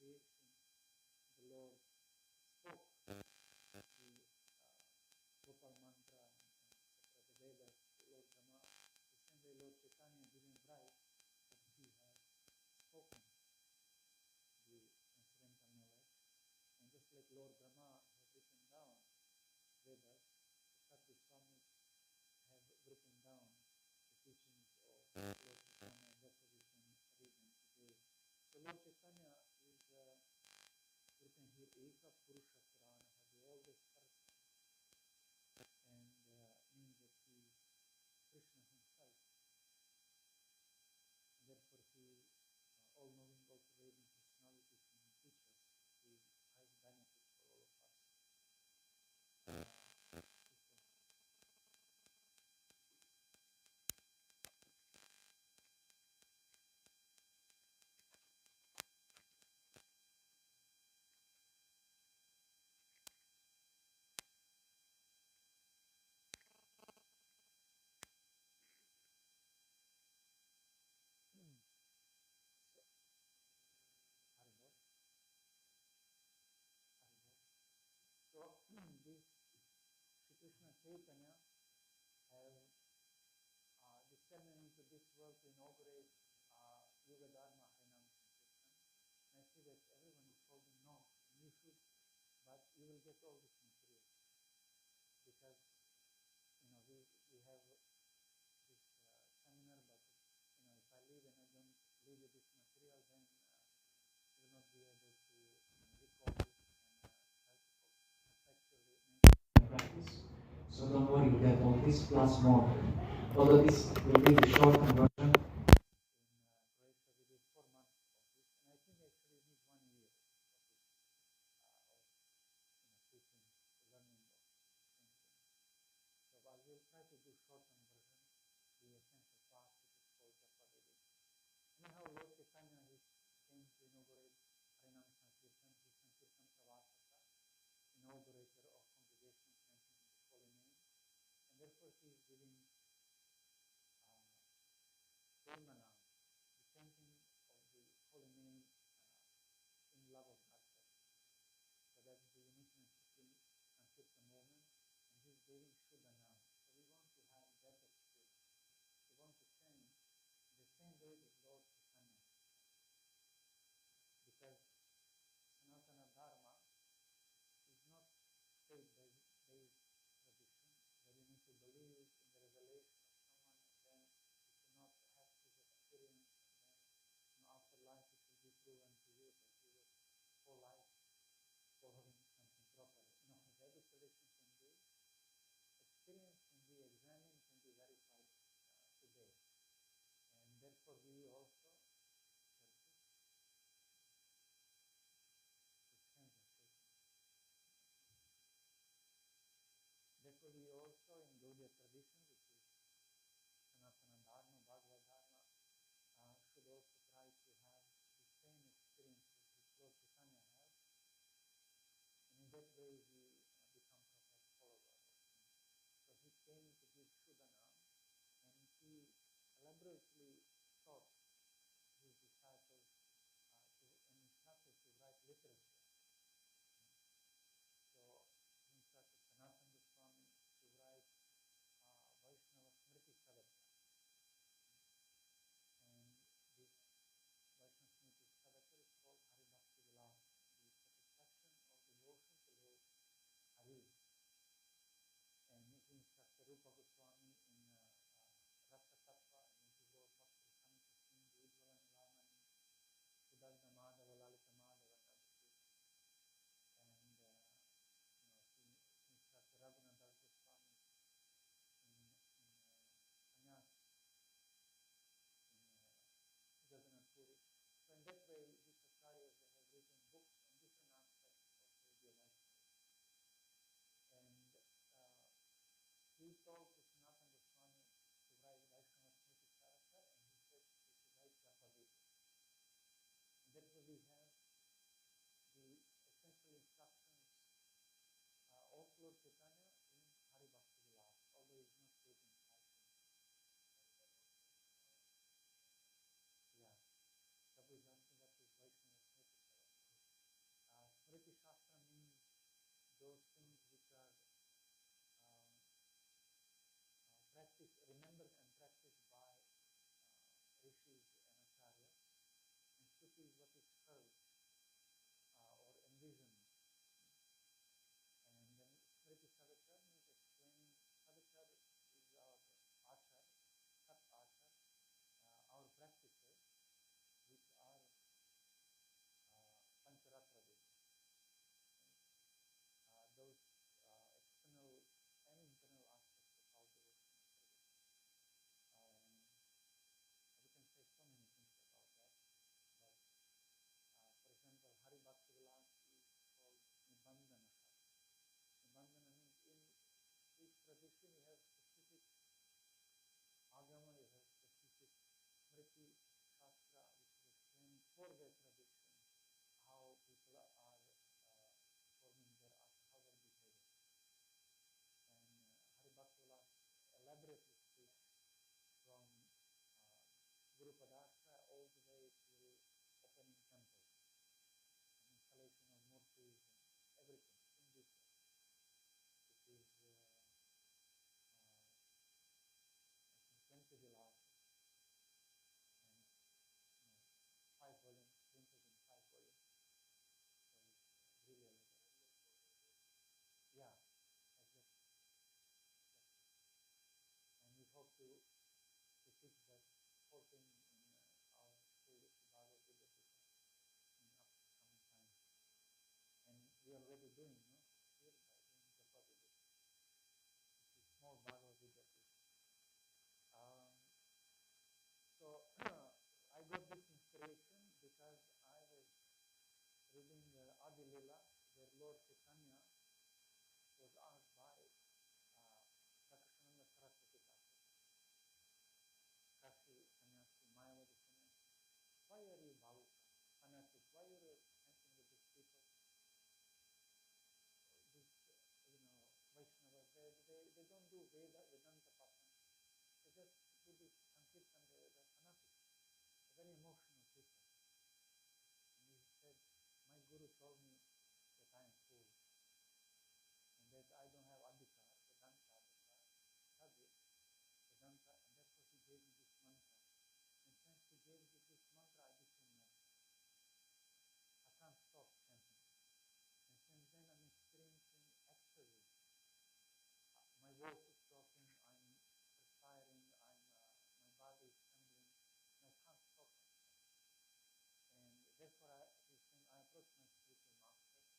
creation, the Lord spoke the Gopal mantra and etc. The Vedas to Lord Brahma. The same way Lord Chaitanya didn't write, but he had spoken the transcendental knowledge. And just like Lord Brahma had written down Vedas, the Sat Goswamis have written down the teachings of Lord Chaitanya, and therefore we can read them today. So Lord Chaitanya is written here, Eka Purusha Purana, the oldest person, and means that he is Krishna himself. And therefore he, all-knowing, all-pervading personality, can teach us the highest benefit for all of us. So this Shri Krishna Chaitanya have descended into this world to inaugurate Yoga Dharma Harinam Sankirtan. And I see that everyone is holding notes, and you should, but you will get all this material because we have this seminar, but if I leave and I don't leave you this material, then you will not be able to recall it and try to effectively make practice. So don't worry, you get all this plus more. Although this will be the shortened version. In Croatia, we did 4 months of this, and I think actually need 1 year of this, teaching, learning of the same thing. So I will try to do shortened version, the essential part, which is called Japadadi. Anyhow, Lord Chaitanya came to inaugurate Harinam Sankirtan. He is Sankirtan Pravasaka, inaugurator of congregation chanting the holy name, and therefore he is giving Premanam, the chanting of the holy name in love of Godhead. So that's the uniqueness of the Sankirtan movement, and he's giving Shuddhanam. So we want to have that experience. We want to chant the same way that Lord Chaitanya, because Sanatana Dharma is not faith-based tradition, where you need to believe in the revelation of someone, and then you cannot have his experience, and then after life it will be proven to you that you were whole life following something properly. Vedic tradition can be, experience can be examined, can be verified today. And therefore we also, therefore we also in Gaudiya tradition, which is Sanatana Dharma, Bhagavad Dharma, should also try to have the same experiences which Lord Chaitanya had. And in that way we become proper followers of him. So he came to give Shuddhanam, and he elaborately taught his disciples and instructed to write literature. So he instructed Sanatana Goswami to write Vaishnava Smriti Sadaka. And this Vaishnava Smriti Sadaka is called Hari Bhakti Vilas, the satisfaction of devotion to Lord Guru Padasha all the way till opening temple, installation of murtis and everything in this way. It is, I think, 20 vilases and 5 volumes, printed in 5 volumes. So it's really a lot. Yeah, exactly. And we hope to teach that whole thing in our Sri Bhagavad Gita in upcoming time. And we are already doing, no? Here by doing Japa Vidhi. It's a small Bhagavad Gita. So I got this inspiration because I was reading Adi Lila, where Lord Chaitanya was asked by Prakashananda Saraswati Thakur, Kashi Sannyasi, Mayavadi Sannyasi, why are you Bhavuka, fanatic? Why are you chanting with these people? These, Vaishnavas, they don't do Vedanta Pasana. They just do this Sankirtan, they're fanatics, very emotional people. And he said, my Guru told me that I am fool, and that I don't have Adhikar, Vedanta Adhikar, study Vedanta, and therefore he gave me this mantra. And since he gave me this mantra, I became mad. I can't stop chanting. And since then I'm experiencing ecstasy. My voice is dropping, I'm perspiring, my body is trembling, and I can't stop myself. And therefore he's saying, I approached my spiritual master,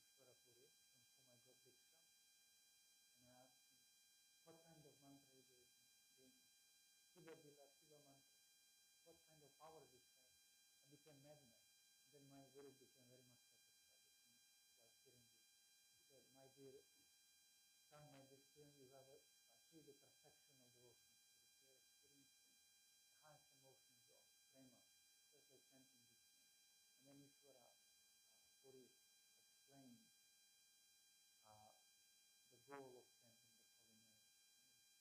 Ishvara Puri, from whom I got Diksha, and I asked him, what kind of mantra he gave me? Shiva Bila, Shiva mantra. What kind of power this has? I became madman. Then my Guru became very much satisfied with me while hearing this. He said, my dear son, my dear student, you have achieved the perfection of devotion. You are experiencing the highest emotions of prema, just by chanting this name. And then Ishvara Puri explained the goal of chanting the holy name,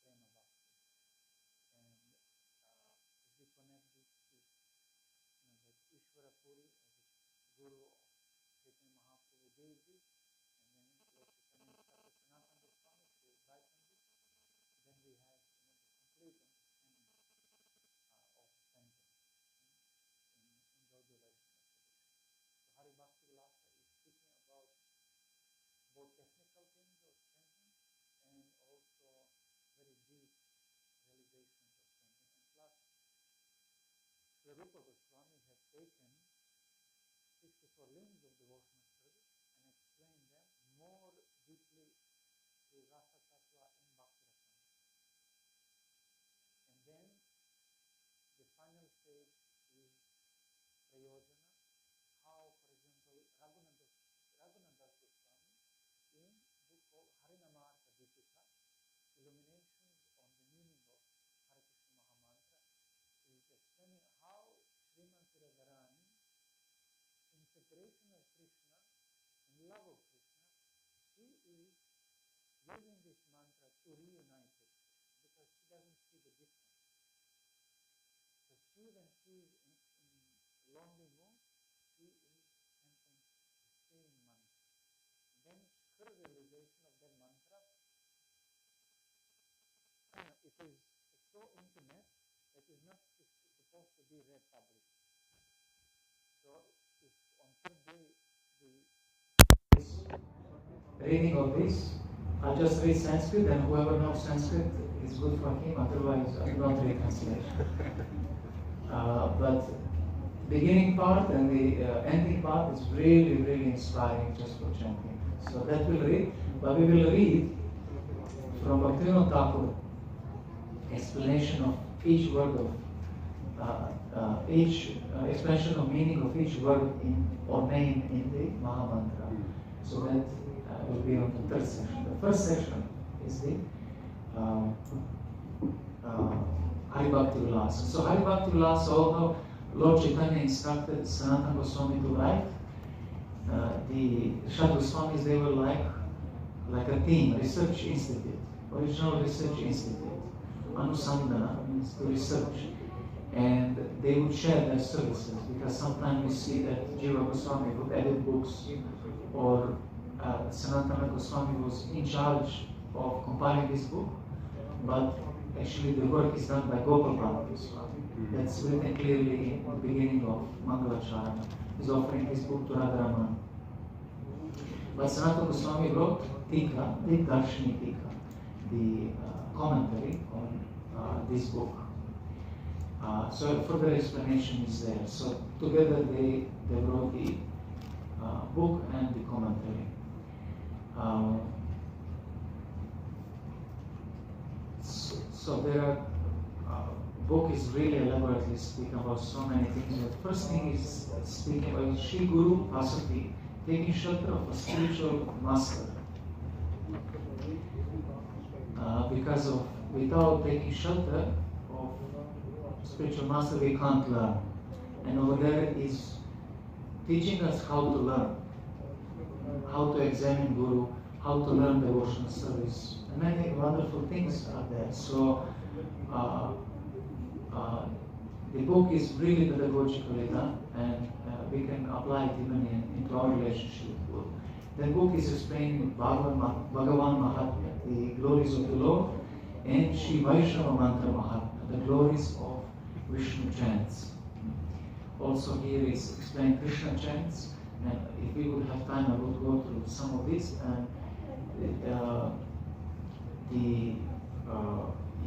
prema bhakti. And if we connect this that Ishvara Puri as a guru of Chaitanya Mahaprabhu gave this, and then Lord Chaitanya instructed Sanatana Goswami to write on this, then we have the complete understanding of chanting in Gaudiya Vaishnava tradition. So Hari Bhakti Vilasa is speaking about both technical things of chanting and also very deep realizations of chanting. And plus, Sri Rupa Goswami has taken 64 limbs of devotional service and explained them more deeply through Rasa Tattva and Bhakti Rasamrita. And then the final stage is Prayojana, how, for example, Raghunadas Goswami in book called Harinamartha Deepika, Illuminations on the meaning of Hare Krishna Mahamantra, is explaining how Srimati Radharani, in separation of Krishna, in love of Krishna, she is using this mantra to reunite with Krishna because she doesn't see the difference. So she, when she is in lonely mood, she is chanting the same mantra. And then her realization of that mantra, it is so intimate that it is not supposed to be read publicly. So if on third day reading of this, I'll just read Sanskrit, and whoever knows Sanskrit is good for him, otherwise I will not read translation. But beginning part and the ending part is really, really inspiring just for chanting. So that we'll read, but we will read from Bhaktivinoda Thakur explanation of each word of each expression of meaning of each word or name in the Mahamantra. So that will be on the third section. The first section is the Hari Bhakti Vilasa. So Hari Bhakti Vilasa, although Lord Chaitanya instructed Sanatana Goswami to write, the Shad Goswamis, they were like a team, research institute, original research institute. Anusandhana means to research. and they would share their services, because sometimes we see that Jiva Goswami would edit books, or Sanatana Goswami was in charge of compiling this book, but actually the work is done by Gopal Bhatta Goswami. That's written clearly in the beginning of Mangalacharana. He's offering his book to Radharaman. But Sanatana Goswami wrote Tika, the Darshini Tika, the commentary on this book. So further explanation is there. So together they wrote the book and the commentary. So their book is really elaborately speaking about so many things. The first thing is speaking about Shri Guru Pasati, taking shelter of a spiritual master. Because of without taking shelter of spiritual master, we can't learn. And over there is teaching us how to learn, how to examine Guru, how to learn devotional service. And many wonderful things are there. So the book is really pedagogically done, and we can apply it even into our relationship with Guru. The book is explaining Bhagavan Mahatmya, the glories of the Lord, and Shri Vaishnava Mantra Mahatmya, the glories of Vishnu chants. Also here is explained Krishna chants, and if we would have time I would go through some of this. And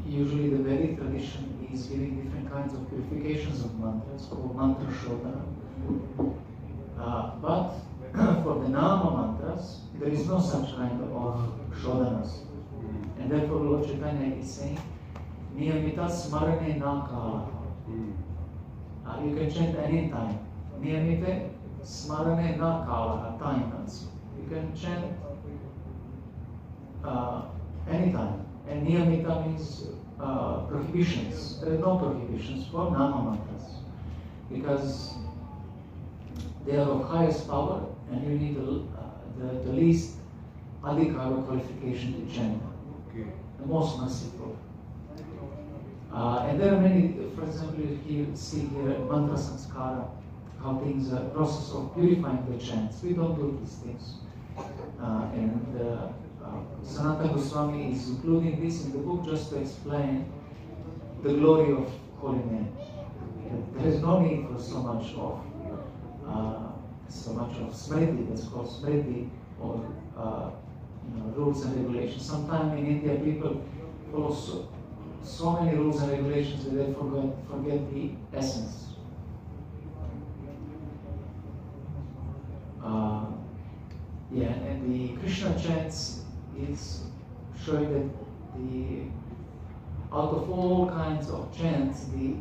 usually the Vedic tradition is giving different kinds of purifications of mantras called mantra shodhana. But for the nama mantras, there is no such kind of shodhanas. And therefore Lord Chaitanya is saying, Niyamita smarane na kala. You can chant any time. Niyamita smarane na kala, time. You can chant anytime. And niyamita means prohibitions. There are no prohibitions for nama mantras, because they are of highest power, and you need the least adhikara qualification to chant. Okay. The most merciful. And there are many, for example, you see here mantra sanskara, how things are process of purifying the chants. We don't do these things. Sanatana Goswami is including this in the book just to explain the glory of holy name. There is no need for so much of smriti, that's called smriti, or rules and regulations. Sometimes in India people follow so many rules and regulations that they forget the essence. And the Krishna chants is showing that out of all kinds of chants, the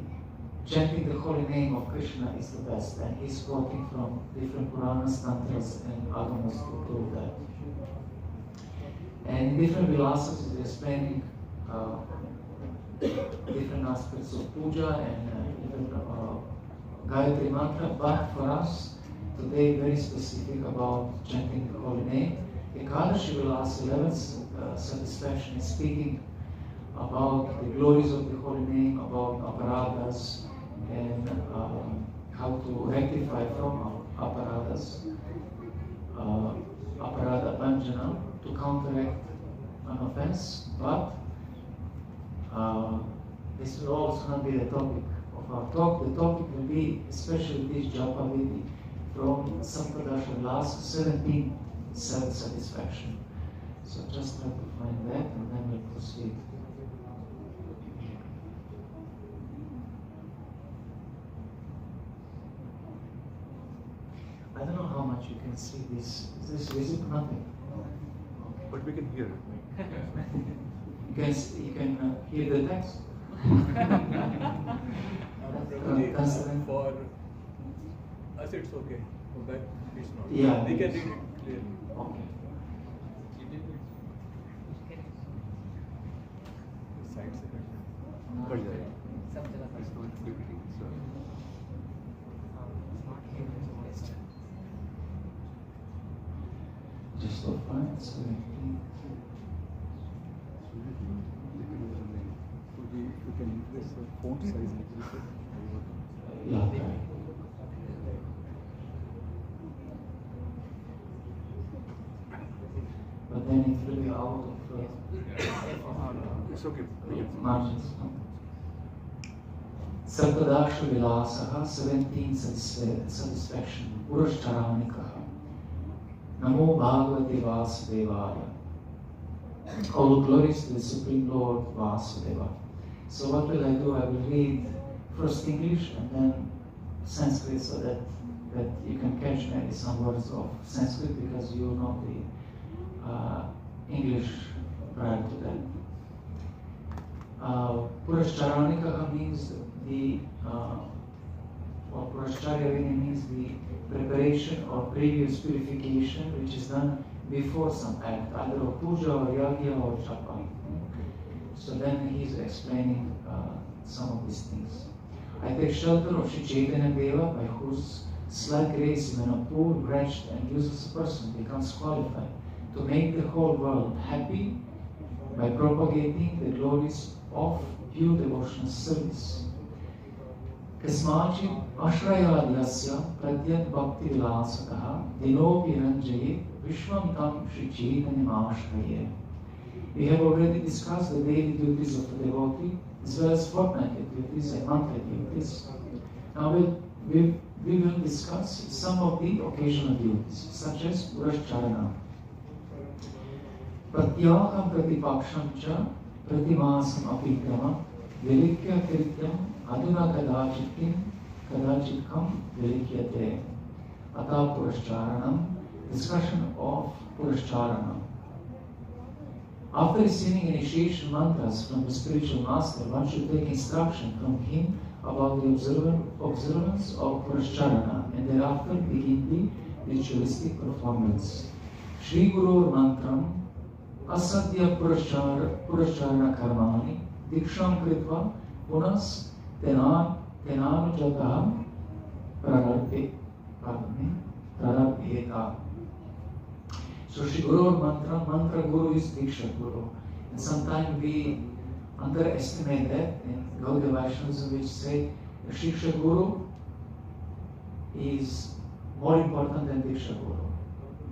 chanting the holy name of Krishna is the best, and he's quoting from different Puranas, Tantras, and Agamas to prove that. And in different vilasas, he's explaining different aspects of puja and even Gayatri mantra, but for us today very specific about chanting the holy name. Ekadashi Vilasa, 11th satisfaction, is speaking about the glories of the holy name, about aparadas, and how to rectify from aparadas, aparada banjana, to counteract an offense. But this will also not be the topic of our talk. The topic will be especially this japa vidhi from Sampradasha Vilasa 17, self-satisfaction. So just try to find that, and then we'll proceed. I don't know how much you can see this. Is this visible? Nothing. But we can hear it. You can hear the text? For us it's okay. For that it's not. Yeah. We can read it clearly. Okay. Side second. But it's not repeating. So. Just for fun, so You can increase the font size. यात्रा है। But then it will be out of It's okay. margins. Sarpadasha Vilasaha, 17 satisfaction, Purashtaranikaha, Namo Bhagavate Vasudevaya. All glories to the Supreme Lord Vasudeva. So what will I do? I will read first English and then Sanskrit so that you can catch maybe some words of Sanskrit because you know the English prior to that. Purashcharanikaha means or Purashcharya means the preparation or previous purification which is done before some act, either of puja or yagya or japa. So then he is explaining some of these things. I take shelter of Shri Chaitanya Deva, by whose slight grace when a poor, wretched and useless person becomes qualified to make the whole world happy by propagating the glories of pure devotional service. Kasmachit ashrayadhyasya pratyat bhakti vilasataha dinopi ranjayit vishvam tam Shri Chaitanya ashraye. We have already discussed the daily duties of the devotee as well as fortnightly duties and monthly duties. Now we will discuss some of the occasional duties, such as Purashcharana. Pratyaham pratipaksham cha pratimasam apikrama vilikya krityam aduna kadachitkam vilikyate. Ata Purashcharanam, discussion of Purashcharana. After receiving initiation mantras from the spiritual master, one should take instruction from him about the observance of Purashcharana and thereafter begin the ritualistic performance. Shri Guru Mantram Asadya Purashcharana Karmani Diksham Kritva Punas Tenanu Jataham Prarabheta. So Shri Guru mantra Guru is Diksha Guru. And sometimes we underestimate that in Gaudiya Vaishnavism, which say Shiksha Guru is more important than Diksha Guru.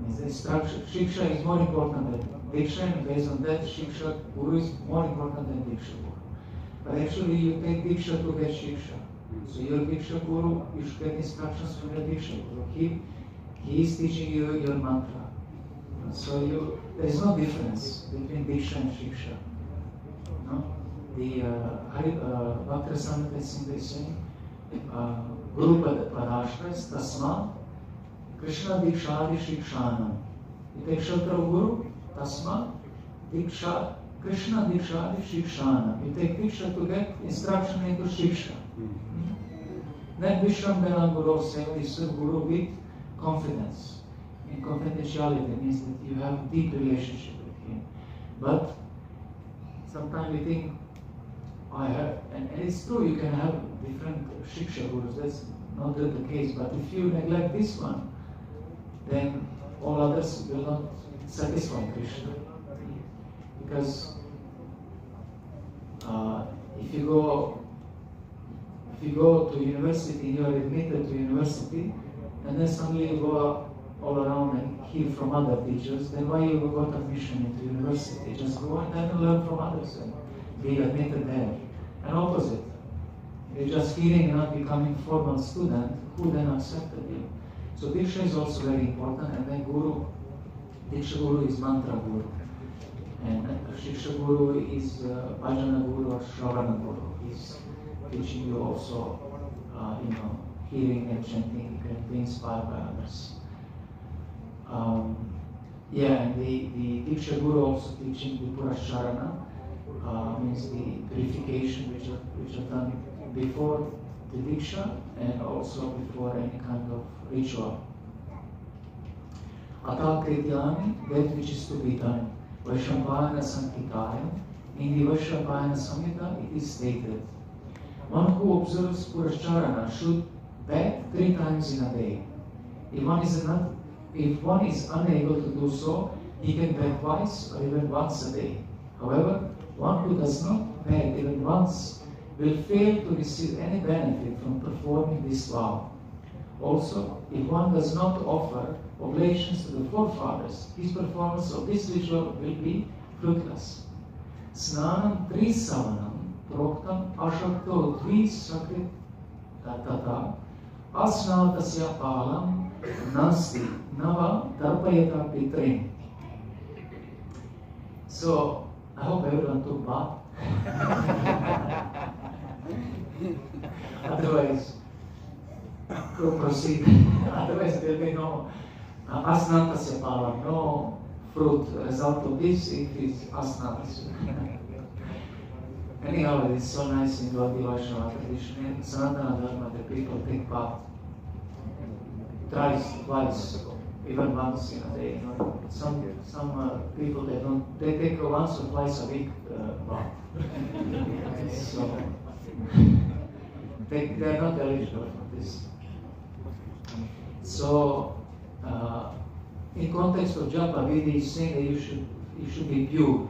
Means the instruction, Shiksha is more important than Diksha, and based on that, Shiksha Guru is more important than Diksha Guru. But actually, you take Diksha to get Shiksha. So your Diksha Guru, you should get instructions from your Diksha Guru. He is teaching you your mantra. So there is no difference between Diksha and Shiksha. No? The Bhakti Rasamrita is simply saying Guru Padashras Tasma Krishna Dikshadi Shikshanam. You take shelter of Guru, Tasma Diksha Krishna Dikshadi Shikshanam. You take Diksha to get instruction into Shiksha. Then Vishram Guru saying you serve Guru with confidence. And confidentiality means that you have a deep relationship with him. But sometimes we think, and it's true, you can have different Shiksha Gurus, that's not the case, but if you neglect this one, then all others will not satisfy Krishna. Because if you go to university, you are admitted to university, and then suddenly you go all around and hear from other teachers, then why you got admission into university? Just go and then learn from others and be admitted there. And opposite, you're just hearing and not becoming formal student, who then accepted you? So Diksha is also very important, and then Guru, Diksha Guru is Mantra Guru, and Shiksha Guru is Bhajana Guru or Shravana Guru. He's teaching you also, hearing and chanting, you can be inspired by others. And the Diksha Guru also teaching the Purashcharana, means the purification which are done before the Diksha and also before any kind of ritual. Ata Krityani, that which is to be done. Vaishnavana Sankitaya, in the Vaishnavana Samhita it is stated, one who observes Purashcharana should beg 3 times in a day. If one is unable to do so, he can beg twice or even once a day. However, one who does not beg even once will fail to receive any benefit from performing this vow. Also, if one does not offer oblations to the forefathers, his performance of this ritual will be fruitless. Snanam trisavanam proktam ashakto dvisakrit tata asnatasya palam nasti nava tarpayata pitrim. So, I hope everyone took bath. Otherwise, proceed. Otherwise, there will be no asnatasya palam, no fruit result of this if it's asnatasya. Anyhow, it's so nice in Gaudiya Vaishnava tradition. In Sanatana Dharma, the people take bath thrice, twice, even once in a day. You know, some people they take once or twice a week bath. So they are not eligible for this. So in context of japa vidhi, is saying that you should be pure.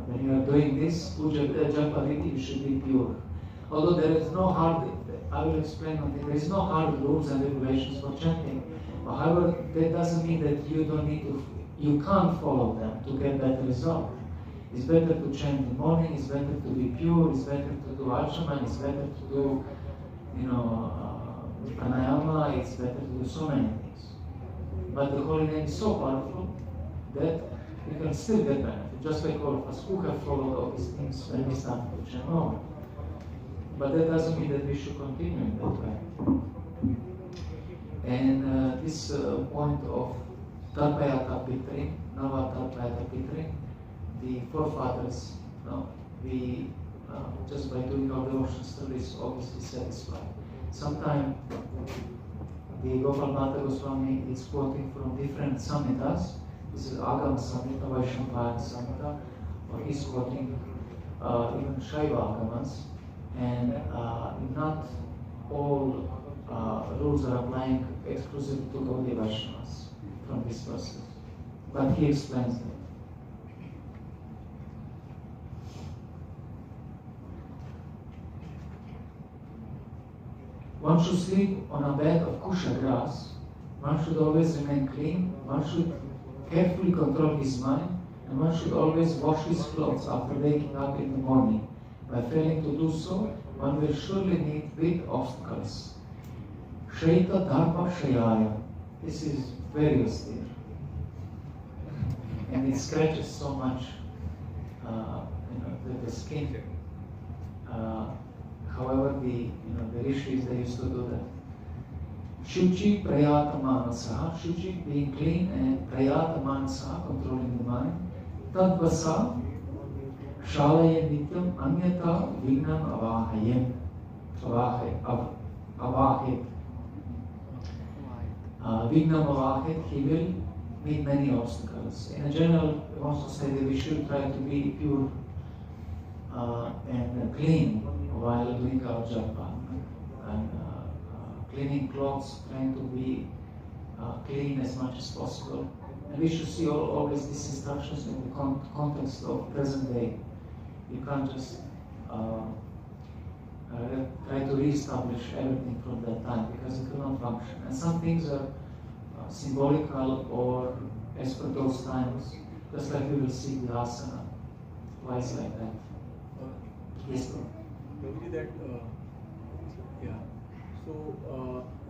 When you are doing this puja japa vidhi, you should be pure. Although there is no hard, I will explain on this, there is no hard rules and regulations for chanting. However, that doesn't mean that you can't follow them to get better result. It's better to chant in the morning, it's better to be pure, it's better to do achaman, it's better to do, pranayama, it's better to do so many things. But the holy name is so powerful that you can still get benefit, just like all of us who have followed all these things when we started to chant over. But that doesn't mean that we should continue in that way. And this point of Tarpayata Pitri, Nava Tarpayata Pitri, the forefathers, we just by doing our devotion service obviously satisfied. Sometimes the Gopal Bhatta Goswami is quoting from different samhitas. This is Agama Samhita, Vaishnava Samhita, or he's quoting even Shaiva Agamas, and not all rules are applying exclusively to Gaudiya Vaishnavas from this verses, but he explains them. One should sleep on a bed of kusha grass, one should always remain clean, one should carefully control his mind, and one should always wash his clothes after waking up in the morning. By failing to do so, one will surely meet with obstacles. Shaita dharma shayaya. This is very austere. And it scratches so much the skin. However, the rishis, they used to do that. Shuchi prayata manasaha, shuchi being clean, and prayata manasaha, controlling the mind. Tadvasa shalaya nityam anyata vignam avahayem. Avahit. Vignam avahit, he will meet many obstacles. In general, we also say that we should try to be pure and clean while doing our japa. And cleaning clothes, trying to be clean as much as possible. And we should see always these instructions in the context of present day. You can't just try to re-establish everything from that time, because it will not function. And some things are symbolical or as per those times, just like we will see the asana. Why is like that? Yes, bro. Probably that, So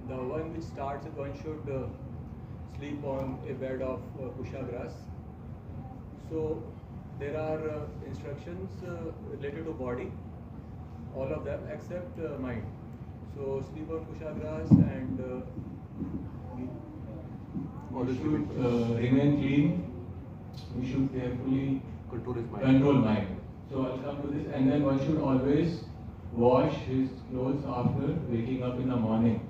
the one which starts with one should sleep on a bed of kusha grass. So there are instructions related to body, all of them except mind. So sleep on kusha grass, and we should remain clean. We should carefully control mind. So I'll come to this, and then one should always wash his clothes after waking up in the morning.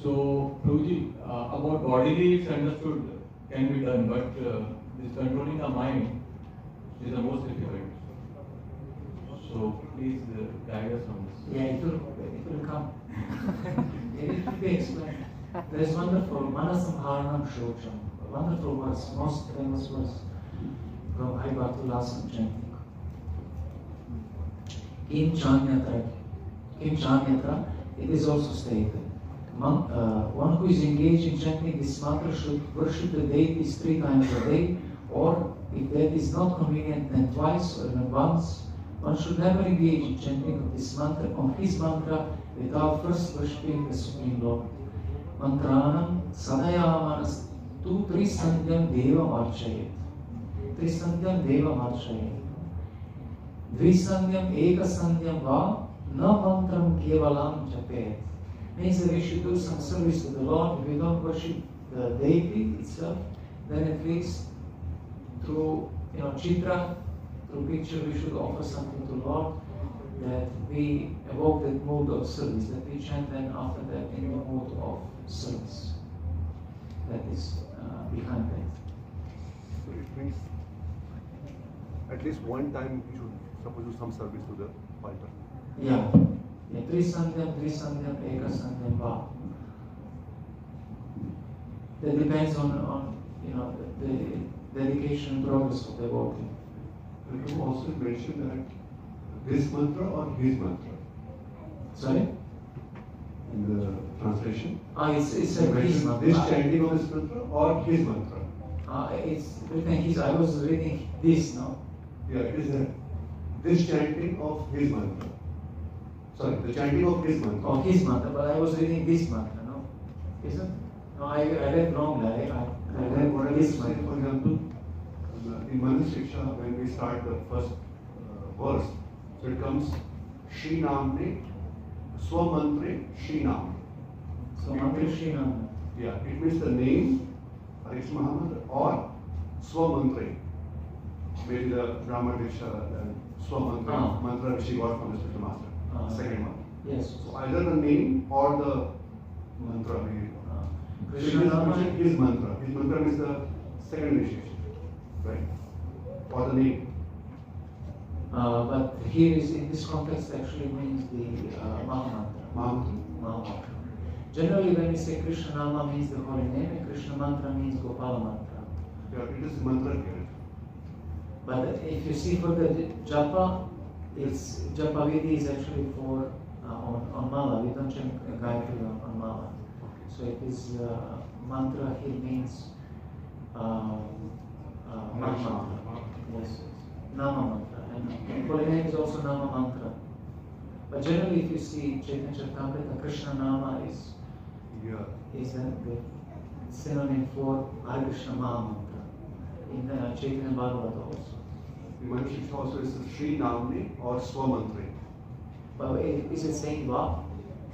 So, Prabhuji, about bodily it's understood can be done, but this controlling the mind is the most difficult. So, please guide us on this. Yeah, it will come. It will be explained. There is wonderful Manasamharanam Shocham, wonderful verse, most famous verse from Harivartulasan chanting. in Chanyatra, it is also stated. One who is engaged in chanting this mantra should worship the deities 3 times a day, or if that is not convenient, then twice or even once. One should never engage in chanting of this mantra, on his mantra, without first worshipping the Supreme Lord. Mantranam sadayamanas tu trisandhyam deva marchayet. Trisandhyam deva marchayet. Dvisandhyam ekasandhyam va na mantram kevalam japet. Means that we should do some service to the Lord. If we don't worship the deity itself, then at least through chitra, through picture, we should offer something to the Lord, that we evoke that mood of service, that we chant then after that in the mood of service. That is behind that. So it means at least one time we should suppose do some service to the altar. Yeah. Trisandhyam, ekasandhyam va. That depends on the dedication and progress of the devotee. You also mentioned that this mantra or his mantra? Sorry? In the translation? It's a his mantra. This chanting of this mantra or his mantra? It's written his. I was reading this, no? Yeah, it is this chanting of his mantra. Sorry, the chanting of his mantra. Of his mantra, but I was reading this mantra, no? Isn't? No, I read wrongly. I read What I this was saying, mantra. for example, in Manu Shiksha, when we start the first verse, so it comes Shri Namne, Swamantre Shri Namne. So mantra Shri Namne. Yeah, it means the name, Harish Muhammad, or Swamantre. Maybe the Brahma Diksha and Swamantre, mantra which he got from the spiritual master. Second one. Yes. So either the name or the mantra. Krishna Nama. His mantra. His mantra means the second initiation, right? Or the name. But here is in this context actually means the Maha Mantra. Generally, when we say Krishna Nama means the holy name, and Krishna Mantra means Gopala Mantra. Yeah, it is mantra here. But if you see for the japa, it's japa vidhi is actually for on mala. We don't chant Gayatri on mala. So it is mantra here means Nama Mantra. Yes, Nama Mantra. And holy name is also Nama Mantra. But generally, if you see Chaitanya Charitamrita, Krishna Nama is the synonym for Hare Krishna Maha Mantra. In Chaitanya Bhagavata also. The Manu Shiksha also is Shri Namne or Swamantre. But is it saying Va?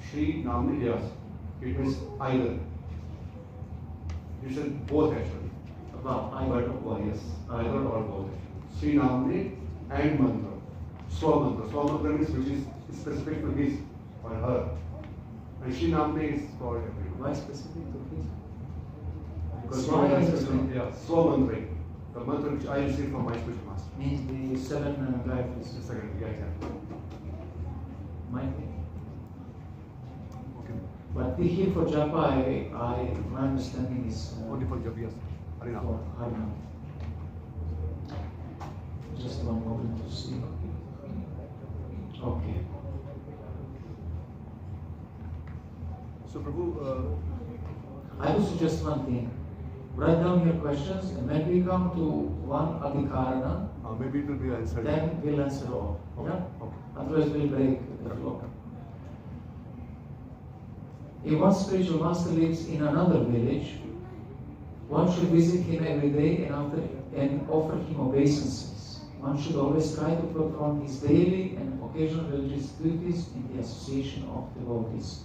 Shri Namne, yes. It means either. You said both actually. Va, Yes. Either or both. Shri Namne and mantra. Swamantra. Swamantra means which is specific to his or her. And Shri Namne is for everyone. Why specific to his? Because Swa is yeah, Swamantra. The mantra which I received from my spiritual master. Means the 7 Gayatris. Just a second, yeah, exactly. Might be. Okay. But here for japa, my understanding is Only for job, yes. Harinam. for Harinam. Just one moment to see. Okay. So Prabhu, I will suggest one thing. Write down your questions, and when we come to one adhikarana, maybe it will be answered. then we'll answer all. Okay. Yeah? Okay. Otherwise, we'll break the flow. If one spiritual master lives in another village, one should visit him every day and offer him obeisances. One should always try to perform his daily and occasional religious duties in the association of devotees.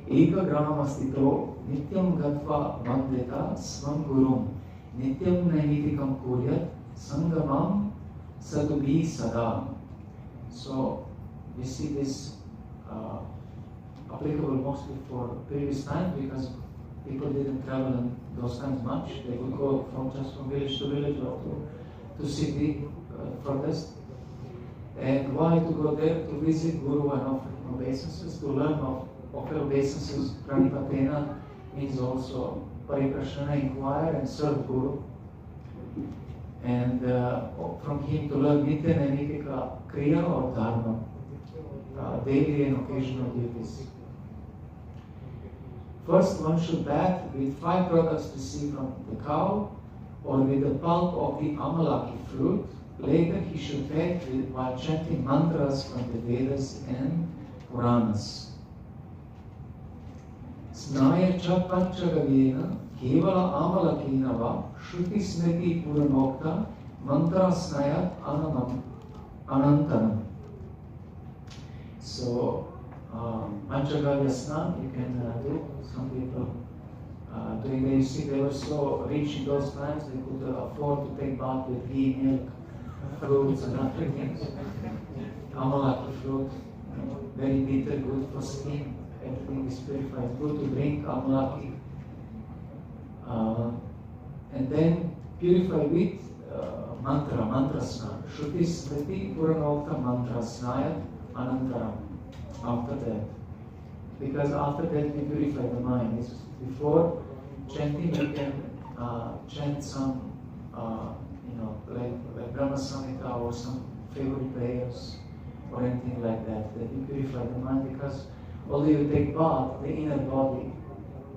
Eka granamastito nityam gatva vandeta swam gurum nityam naitikam kuryat sangamam satubhi sada. So we see this applicable mostly for previous times because people didn't travel in those times much. They would go just from village to village or to city furthest. And why to go there? To visit Guru and offer him obeisances, to learn of offer obeisances. Pranipatena means also pariprashana, inquire and serve Guru. And from him to learn nitya naitika kriya or dharma. daily and occasional duties. First, one should bath with 5 products received from the cow or with the pulp of the amalaki fruit. Later, he should bathe while chanting mantras from the Vedas and Puranas. Snaya chapanchagavena kevala amalakena va shruti smriti puranokta mantra snayat anantanam. So, Panchagavya Snan you can do. Some people doing that. You see, they were so rich in those times, they could afford to take bath with ghee, milk, fruits, and other things. Amalaki fruit, very bitter, good for skin. Everything is purified. Good to drink amalaki. And then purify with mantra snan. Shruti smriti puranokta mantra snayat anantaram. After that. Because after that we purify the mind. Before chanting you can chant some, like Brahma Samhita or some favorite prayers or anything like that. That you purify the mind, because although you take bath, the inner body,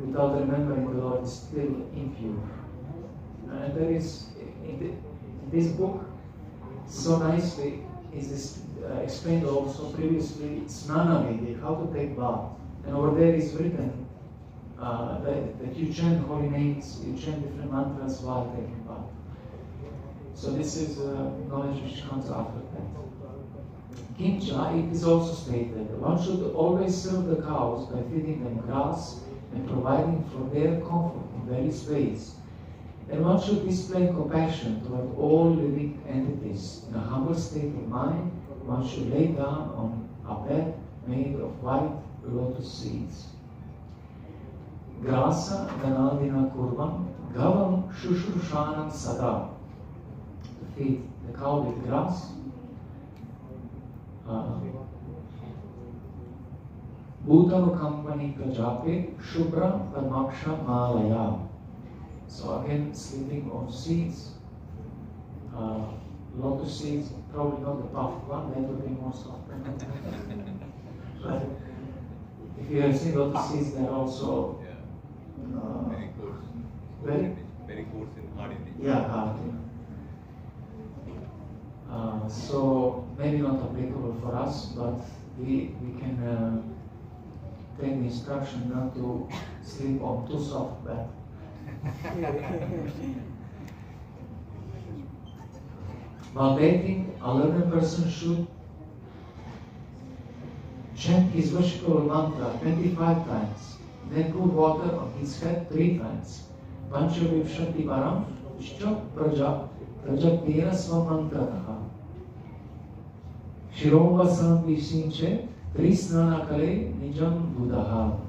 without remembering the Lord, is still impure. And there is, in this book, so nicely is this explained also previously, Snana Vidhi, how to take bath. And over there is written that you chant holy names, you chant different mantras while taking bath. So this is knowledge which comes after that. Kincha, it is also stated, one should always serve the cows by feeding them grass and providing for their comfort in various ways. And one should display compassion toward all living entities. In a humble state of mind, one should lay down on a bed made of white lotus seeds. Grasa ganadina kurvam gavam shushrushanam sada. To feed the cow with grass. Bhutaru company kajape shubra parmaksha malaya. So again, sleeping on seeds, lotus seeds, probably not the puffed one, that would be more soft. But if you have seen lotus seeds, they're also very coarse in hard in the yeah, hard. So maybe not applicable for us, but we can take the instruction not to sleep on too soft bed. While bathing, a learned person should chant his worshipful mantra 25 times, then pour water on his head 3 times. Panchavivshati param shcha prajaptena svamantrataha. Shirovasan visinche trisnana kale nijam buddhaha.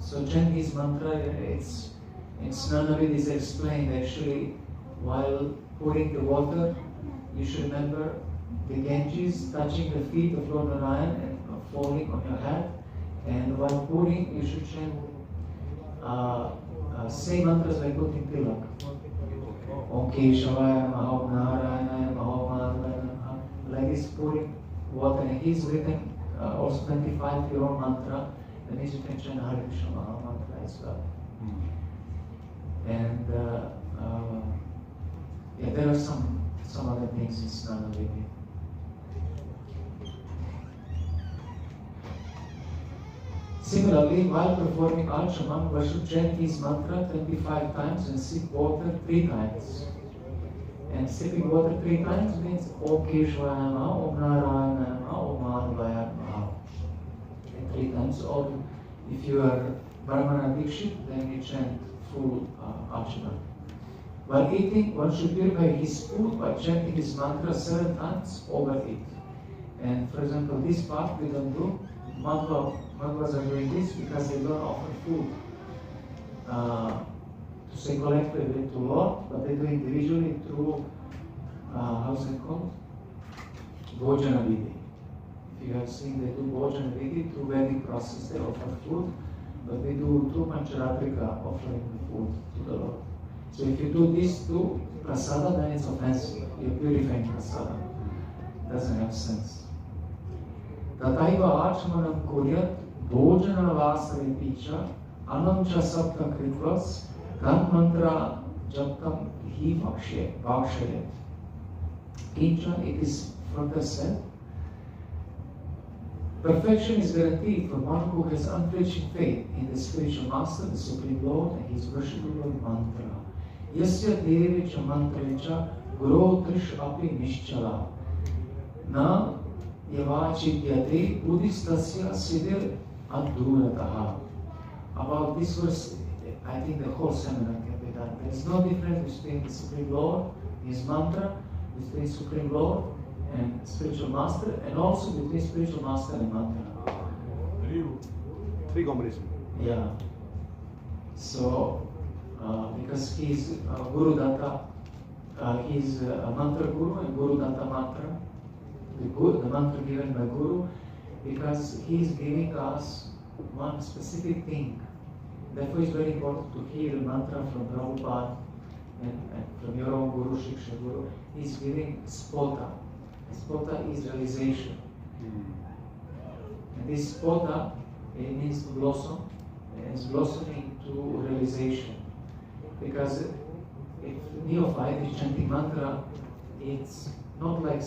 So chant his mantra, it's in Snanavid is explained actually while pouring the water, you should remember the Ganges touching the feet of Lord Narayan and falling on your head. And while pouring, you should chant same mantras like putting tilak. Om Keshavaya Namaha, Om Narayana Namaha, Om Madhavaya Namaha. Like this, pouring water. And he's written also 25 your own mantra. That means you can chant Hare Krishna Maha mantra as well. And yeah, there are some other things in Snana Vidhi. Similarly, while performing Archaman, one should chant his mantra 25 times and sip water 3 times. And sipping water 3 times means Om Keshvaya Namaha, Om Narayana Namaha, Om Madhavaya Namaha. 3 times. Or if you are Brahmana Dikshit, then you chant full Archaman. While eating, one should purify his food by chanting his mantra 7 times over it. And for example, this part we don't do. Madhvas are doing this because they don't offer food to say collectively to Lord, but they do individually through, how's it called? Bhojana Vidhi. If you have seen, they do Bhojana Vidhi through Vedic process, they offer food, but we do through Pancharatrika, offering the food to the Lord. So if you do this to prasada, then it's offensive. You're purifying prasada. Doesn't have sense. Tataiva Achmanam Kuryat Bhojana Vasare Picha Anam Cha Saptam Kritvas Tan Mantra Japtam Hi Vakshayat. Kincha, it is further said, perfection is guaranteed for one who has unflinching faith in the spiritual master, the Supreme Lord, and his worshipable mantra. Yasya devecha mantrecha guru trish api nischala na yavachidyate buddhistasya siddhir adhurataha. About this verse, I think the whole seminar can be done. There is no difference between the Supreme Lord, his mantra, between Supreme Lord and spiritual master, and also between spiritual master and mantra. Three combinations. Yeah. So, because he is Guru Datta, he is a mantra guru and Guru Datta mantra, the mantra given by Guru, because he is giving us one specific thing. Therefore, it's very important to hear a mantra from Prabhupada and from your own Guru, Shiksha Guru. He's giving spota. Spota is realization. And this spota, it means to blossom, and it's blossoming to realization. Because if neophyte is chanting mantra, it's not like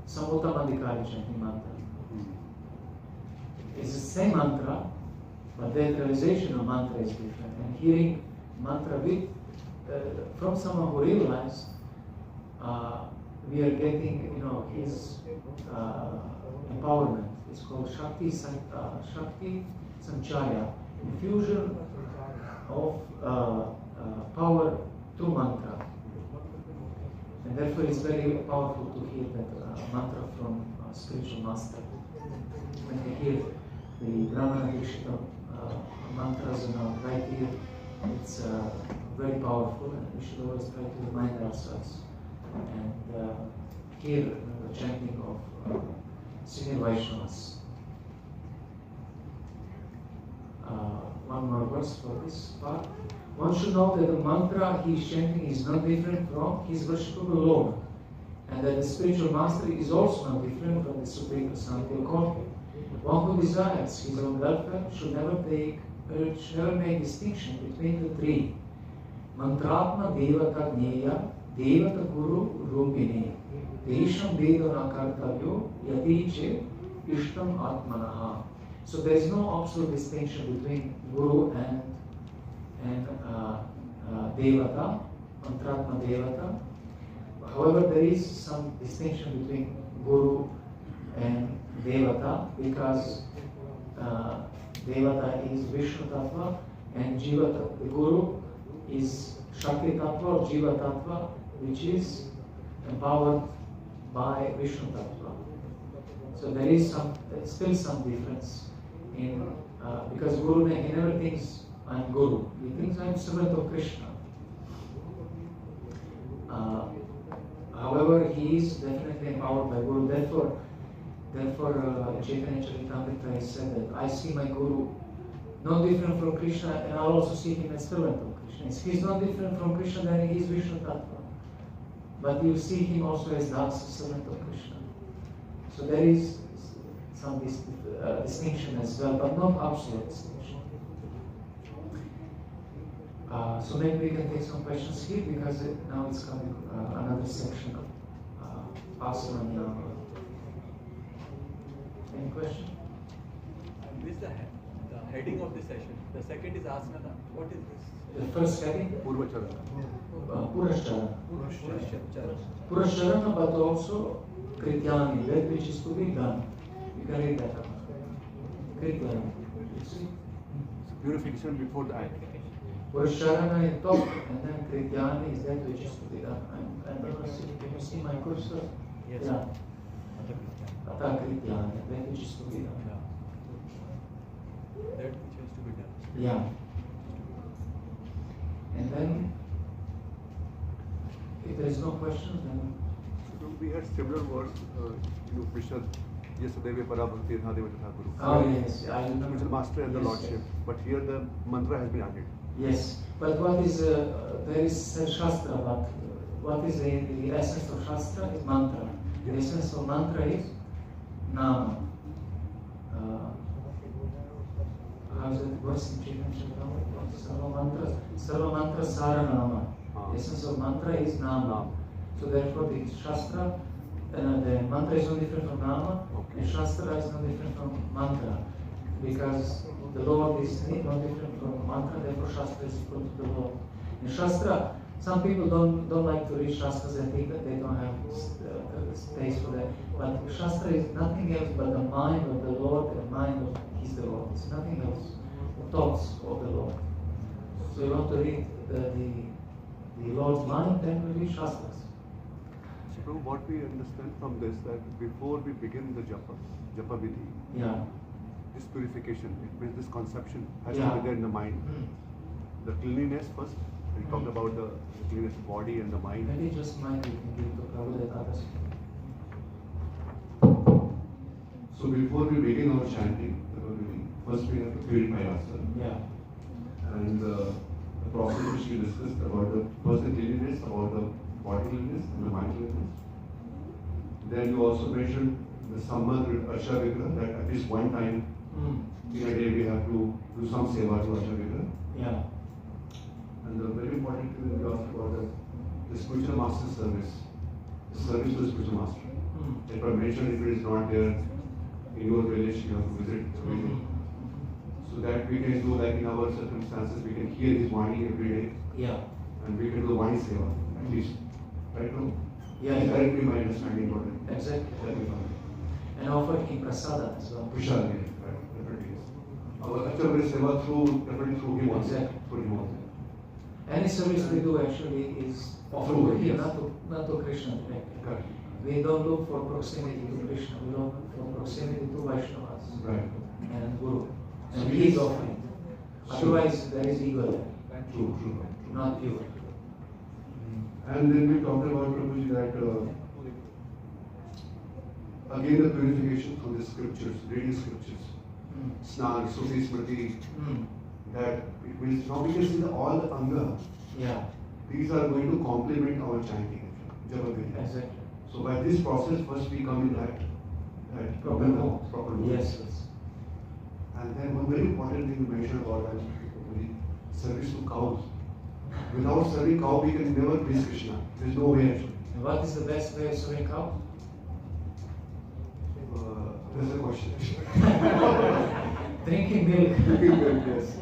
Samutta Madhikari chanting mantra. It's the same mantra, but the realization of mantra is different. And hearing mantra with from someone who realized, we are getting, his empowerment. It's called Shakti Sanchaya, infusion of power through mantra. And therefore it's very powerful to hear that mantra from spiritual master. When we hear the Brahmana Dikshita mantras right here, it's very powerful, and we should always try to remind ourselves and hear the chanting of senior Vaishnavas. One more verse for this part. One should know that the mantra he is chanting is not different from his worshipable Lord, and that the spiritual master is also not different from the Supreme Personality of Godhead. One who desires his own welfare should never make distinction between the three. Mantratma devata gneya, devata guru rupine, desham vedana kartavyo yatiche ishtam atmanaha. So there is no absolute distinction between guru and devata, mantratma devata. However, there is some distinction between guru and devata, because devata is Vishnu Tattva and Jiva Tattva. The guru is Shakti Tattva or Jiva Tattva, which is empowered by Vishnu Tattva. So there is still some difference in, because Guru, he never thinks I'm Guru. He thinks I'm servant of Krishna. However, he is definitely empowered by Guru. Therefore, Chaitanya Charitamrita has said that I see my Guru no different from Krishna, and I'll also see him as servant of Krishna. If he's not different from Krishna, then he is Vishnu Tattva. But you see him also as the servant of Krishna. So there is some distinction as well, but not absolute distinction. So maybe we can take some questions here, because now it's coming another section of Asana and Yama. Any question? I missed the heading of this session. The second is Asana. What is this? The first heading? Purvacharana. Purashcharana. Purashcharana, but also Krityani, that which is to be done. You can read that. Krityani. You see? So purification before the act. Purashcharana is top, and then Krityani is that which is to be done. I don't know, can you see my cursor? Yes. Yeah. Ata Krityani, that which is to be done. That which has to be done. Yeah. And then, if there is no question, then... So we had similar words in Upanishad, Yasudeva Parabhakti Dhadeva Guru. Oh yes, I remember. Which is the master and the Yes, lordship. yes. But here the mantra has been added. Yes, but what is, there is Shastra, but what is the essence of Shastra is mantra. The essence of mantra is Nama. How is it verse in Chaitanya Charitamrita? Sarva mantra sara nama. The essence of mantra is Nama. So therefore the Shastra, the mantra is no different from Nama, and Shastra is no different from mantra. Because the Lord is no different from mantra, therefore Shastra is equal to the Lord. In Shastra, some people don't like to read Shastras and think that they don't have space for that. But Shastra is nothing else but the mind of the Lord, the mind of He's the Lord. It's nothing else. The thoughts of the Lord. So you want to read the Lord's mind, then we read Shastras. So what we understand from this, that before we begin the japa vidhi, Yeah. this purification, it means this conception has Yeah. to be there in the mind. The cleanliness first, we talked about the cleanliness of body and the mind. Maybe just mind you can give to Prabhu that others. So before we begin our chanting, first we have to purify ourselves. Yeah. And the process which we discussed about the first the cleanliness, about the body cleanliness and the mind cleanliness. Then you also mentioned the Samman Arsha Vigraha, that at least one time in a day we have to do some seva to Arsha Vigraha. Yeah. And the very important thing we asked about the spiritual master service, the service to the spiritual master. If I mentioned, if it is not there in your village, you have to visit the village. So that we can do, like in our circumstances, we can hear his Vani every day. Yeah. And we can do Vani seva, at least. Right now? Yeah. It's currently my understanding about it. Exactly. And offer him prasada as well. Prasada, right? Definitely yes. Our Achavira seva definitely through him also. Exactly. Through him also. Any service we do actually is offered Through to him, yes. not to Krishna directly. Correct. We don't look for proximity to Krishna, we look for proximity to Vaishnavas Right. and Guru. And So he is yes. offering. Otherwise there is ego there, True. not pure. And then we talked about, Prabhuji, that again the purification through the scriptures, reading scriptures, Snan, Sufi Smriti, that it means now we can see that all the anga, Yeah, these are going to complement our chanting, Japa Vidhi. exactly. So by this process, first we come in that Proper mode. proper mode. Yes. And then one very important thing you mentioned about that, service to cows. Without serving cow, we can never please Krishna. There is no way actually. And what is the best way of serving cow? That's the question. Drinking milk. Yes.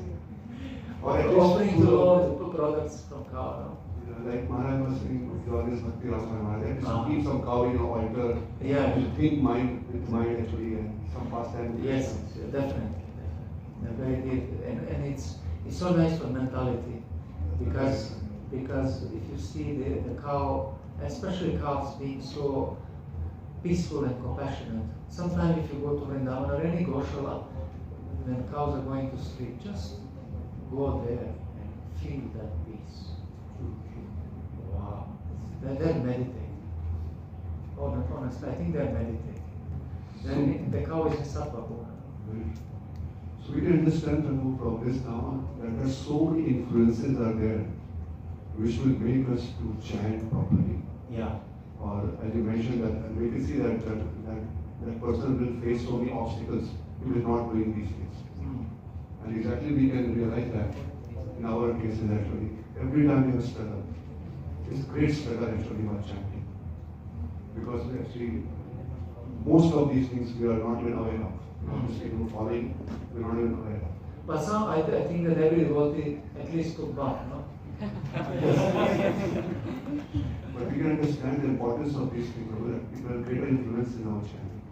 Or at least Offering to through- Lord the products from cow. No? Like Maharaj was saying, this Bhakti Rasa Maharaj, that is to Ah. keep some cow in your altar. Yeah. You think mind with mind actually, and some pastime. with Yes, Krishna. definitely. Very deep. And it's so nice for mentality because if you see the cow, especially cows being so peaceful and compassionate, sometimes if you go to Vrindavan or any Goshala, when cows are going to sleep, just go there and feel that peace. Wow. They're meditating. Honestly, I think they're meditating. Then the cow is in sattva guna. So we can understand from this now that there are so many influences are there which will make us to chant properly. Yeah. Or as you mentioned that, and we can see that person will face so many obstacles if he is not doing these things. And exactly we can realize that in our cases actually. Every time we have struggle. It's great struggle actually while chanting. Because we actually, most of these things we are not even aware of. Obviously, following, we're not even aware of. But some, I think that every devotee at least took bath, no? But we can understand the importance of these things, that people have greater influence in our chanting.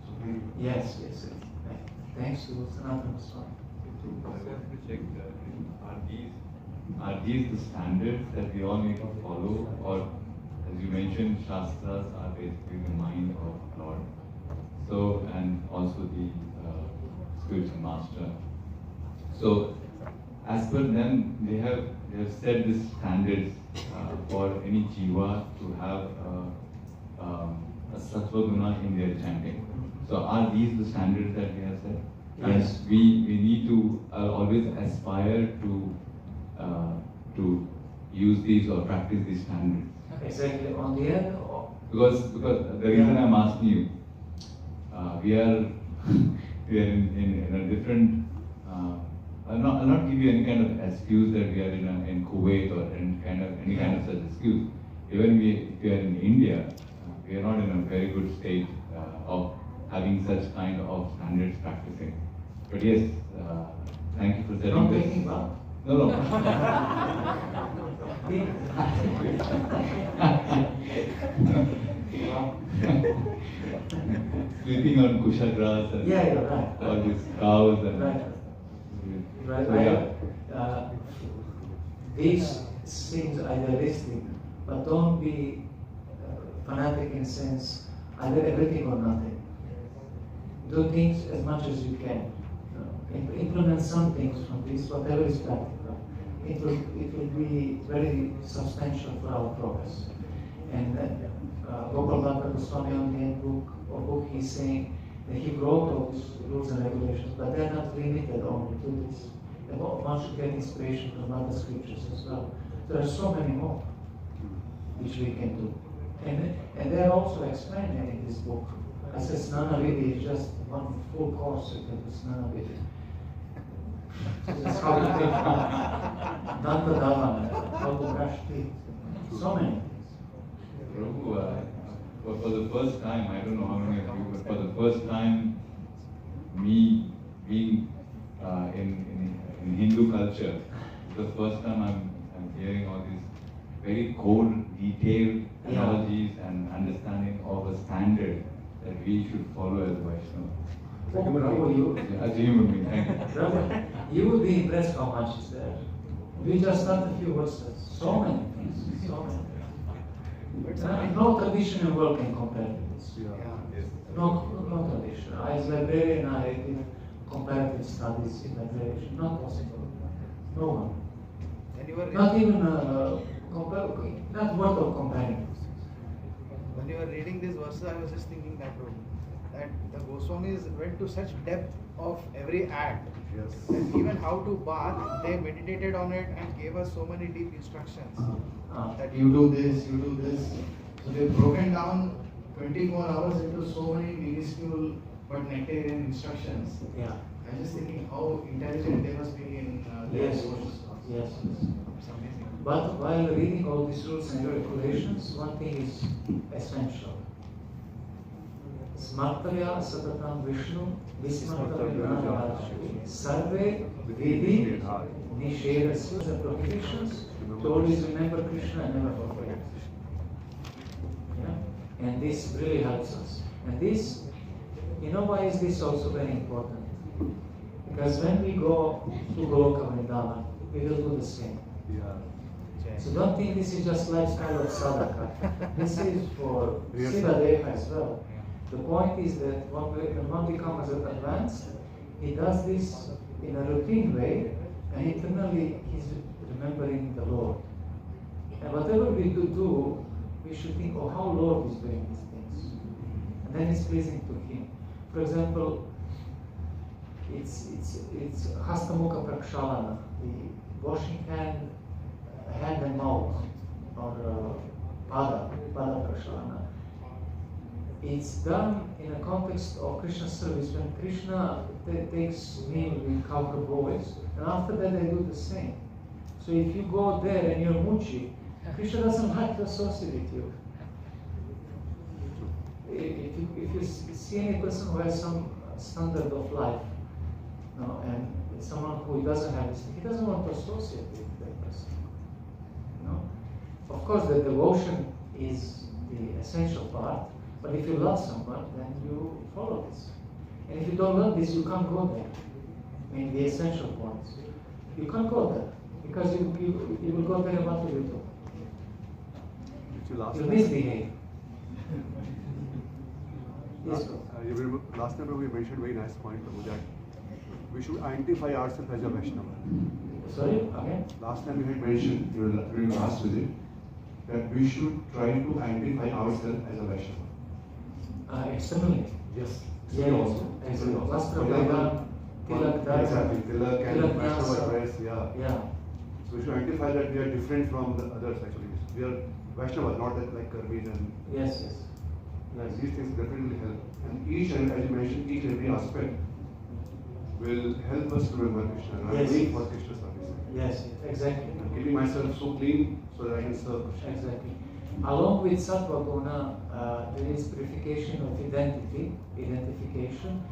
So thank you. Yes. Thanks to Sanatana Swami. I have to check, are these the standards that we all need to follow, or as you mentioned, Shastras are basically the mind of Lord. So, and also the spiritual master. So, as per them, they have set the standards for any jiva to have a sattva guna in their chanting. So, are these the standards that we have set? Yes. And we need to always aspire to use these or practice these standards. Exactly. On the end, Because the reason I'm asking you, we are in a different. I'll not give you any kind of excuse that we are in Kuwait or any kind of such excuse. Even if we are in India, we are not in a very good state of having such kind of standards practicing. But yes, thank you for telling this. Taking bath. No. Sleeping on kusha grass and Yeah, you're right. all these cows and Right. Right. So, yeah. These seems idealistic, but don't be fanatic in the sense either everything or nothing. Do things as much as you can. Implement some things from this, whatever is practical. It will be very substantial for our progress. And Gopal Bhatta Goswami on the end book, he's saying that he wrote all these rules and regulations, but they're not limited only to this. One should get inspiration from other scriptures as well. There are so many more which we can do. And they're also explained in this book. I said Snana Vidhi is just one full course you can do Snana Vidhi. It's how to take Danta Dhavan, how to brush teeth, so many things. Prabhu, for the first time, I don't know how many of you, but for the first time, me being in Hindu culture, the first time I'm hearing all these very cold, detailed analogies and understanding of a standard that we should follow as Vaishnava. As a human being, thank you. You would be impressed how much is there. We just start a few verses. So many things. So many things. No tradition in world can compare to this. No tradition. As a librarian, I did comparative studies in librarian. Not possible. No one. Not even not worth of comparing. When you were reading these verses, I was just thinking that the Goswamis went to such depth of every act. Yes. That even how to bath, they meditated on it and gave us so many deep instructions. That you do this, you do this. So they've broken down 24 hours into so many minuscule but nectarian instructions. Yeah. I was just thinking how intelligent they must be in their Yes. devotions. Yes. It's amazing. But while reading all these rules and regulations, one thing is essential. Smartaya Satatam Vishnu Vismartaya Sarve Vidhi Nishedasya. The prohibitions to always remember Krishna and never forget. Yeah? And this really helps us. And this, why is this also very important? Because when we go to Goloka Vrindavan, we will do the same. So don't think this is just lifestyle of sadhaka. This is for Siddhadeva as well. The point is that when one becomes advanced, he does this in a routine way, and internally he's remembering the Lord. And whatever we do, we should think, oh, how Lord is doing these things. And then it's pleasing to Him. For example, it's Hastamukha Prakshalana, the washing hand and mouth, or Pada Prakshalana. It's done in a context of Krishna service when Krishna takes meal with cowherd boys, and after that they do the same. So if you go there and you're muchi, Krishna doesn't like to associate with you. If you see any person who has some standard of life, and someone who doesn't have this, he doesn't want to associate with that person. Of course, the devotion is the essential part, but if you love someone, then you follow this. And if you don't love this, you can't go there. I mean, the essential points. You can't go there, because you will go there and what will you do? You misbehave. Yes, last time we mentioned very nice point, Prabhu, that we should identify ourselves as a Vaishnava. Sorry, again? Last time you had mentioned during the last visit that we should try to identify ourselves as a Vaishnava. Externally. Yes. Yeah, also. Vastra Bhagavan, Tilak Dasa. Exactly. Tilak and Tilak Vaishnava Dasa. dress, yeah. Yeah. So we should identify that we are different from the others actually. We are Vaishnava, not that like Karmis and Yes, yes. yes. These things definitely help. And each and as you mentioned, each and every aspect will help us to remember Krishna. And Yes. I wait for Krishna service. Yes, exactly. I'm keeping myself so clean so that I can serve Krishna. Exactly. Along with sattva guna, there is purification of identification,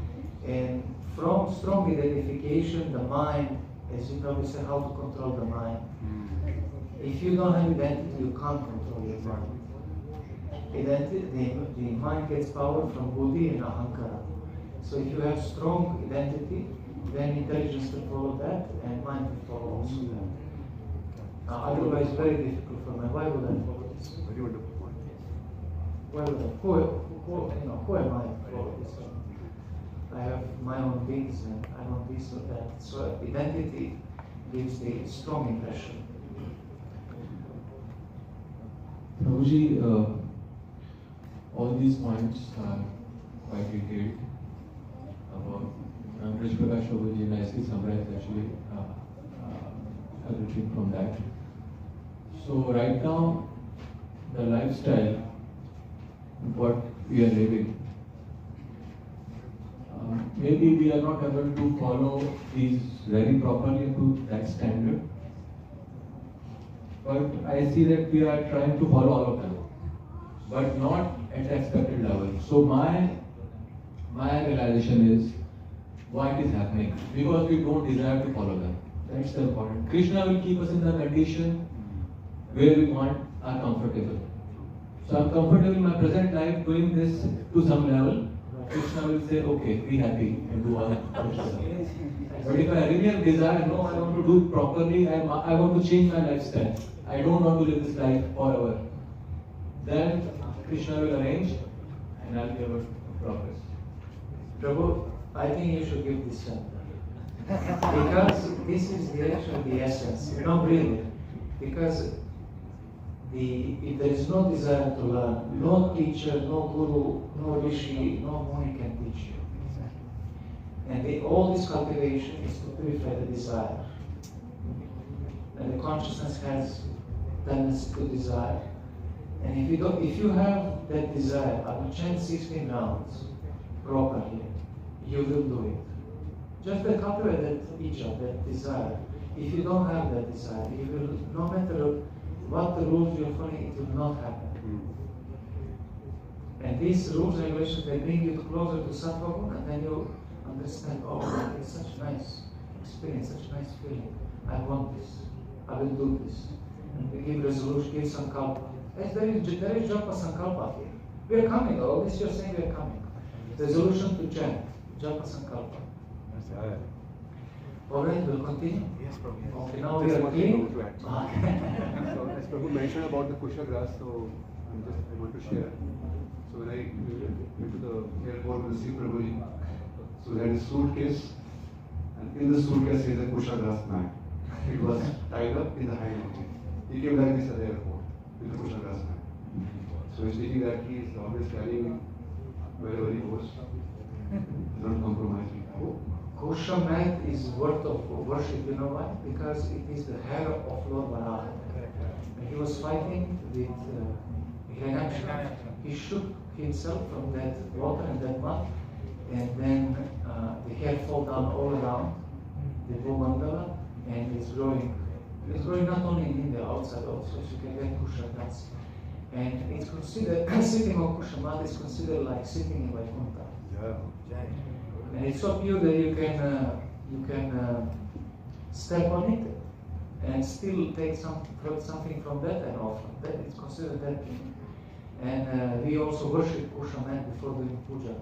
and from strong identification, the mind, as you probably said, how to control the mind. If you don't have identity, you can't control your mind. The mind gets power from buddhi and ahankara. So if you have strong identity, then intelligence will follow that, and mind will follow also that. Otherwise, very difficult for mind. Why would I follow this? Very wonderful point. Why would I? Who am I to follow this? I have my own needs, and I want this or that. So identity gives the strong impression. Prabhuji, all these points are quite detailed about Raj Prakash Prabhuji nicely summarized actually everything from that. So right now, the lifestyle, what we are living, maybe we are not able to follow these very properly to that standard. But I see that we are trying to follow all of them, but not at the expected level. So my realization is why it is happening, because we don't desire to follow them. That's the important. Krishna will keep us in the condition where we are comfortable. So I'm comfortable in my present life doing this to some level. Krishna will say, okay, be happy and do all that stuff. But if I really have desire, no, I want to do it properly, I want to change my lifestyle, I don't want to live this life forever, then Krishna will arrange and I'll be able to progress. Prabhu, I think you should give this up. Because this is the essence, really. Because if there is no desire to learn, no teacher, no guru, no rishi, no money can teach you. And all this cultivation is to purify the desire. And the consciousness has tendency to desire. And if you have that desire, I will chant 16 rounds properly, you will do it. Just cultivate that ijja, that desire. If you don't have that desire, you will, no matter what the rules you're following, it will not happen. And these rules and regulations, they bring you closer to sattva guna, and then you understand, oh, it's such a nice experience, such a nice feeling. I want this. I will do this. And we give resolution, give sankalpa. There is japa sankalpa here. We are coming, all this you're saying we are coming. Resolution to chant, japa sankalpa. Alright, we'll continue. Yes, Prabhu. Okay, now we are clean. So as Prabhu mentioned about the kusha grass, so I want to share. So when I went to the airport to see Prabhuji, so we had a suitcase, and in the suitcase is a kusha grass mat. It was tied up in the hand of him. He came like this at the airport with the kusha grass mat. So he's thinking that he is always carrying wherever he goes, not compromising. Kusha mat is word of worship, you know why? Because it is the hair of Lord Varaha. When he was fighting with Hiranyaksha, he shook himself from that water and that mud, and then the hair fall down all around the Bhumandala, and it's growing. It's growing not only in India, outside also, so you can get kusha nuts. And it's considered, sitting on kusha mat is considered like sitting in Vaikuntha. Yeah. And it's so pure that you can step on it and still take something from that and offer. That is considered that thing. And we also worship kusha mat before doing puja.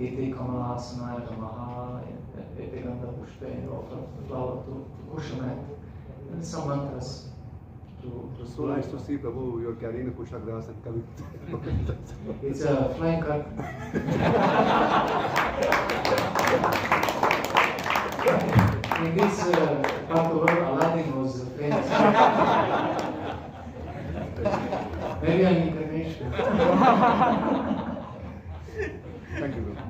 Ete Kamalasana Kamaha, Ete Ganda Pushpe, and offer flower to kusha mat. And some mantras to So nice to see Prabhu, you're carrying the kusha grass and coming. It's a flying car. In this part of the world, Aladdin was famous. Maybe an incarnation. Thank you, Prabhu.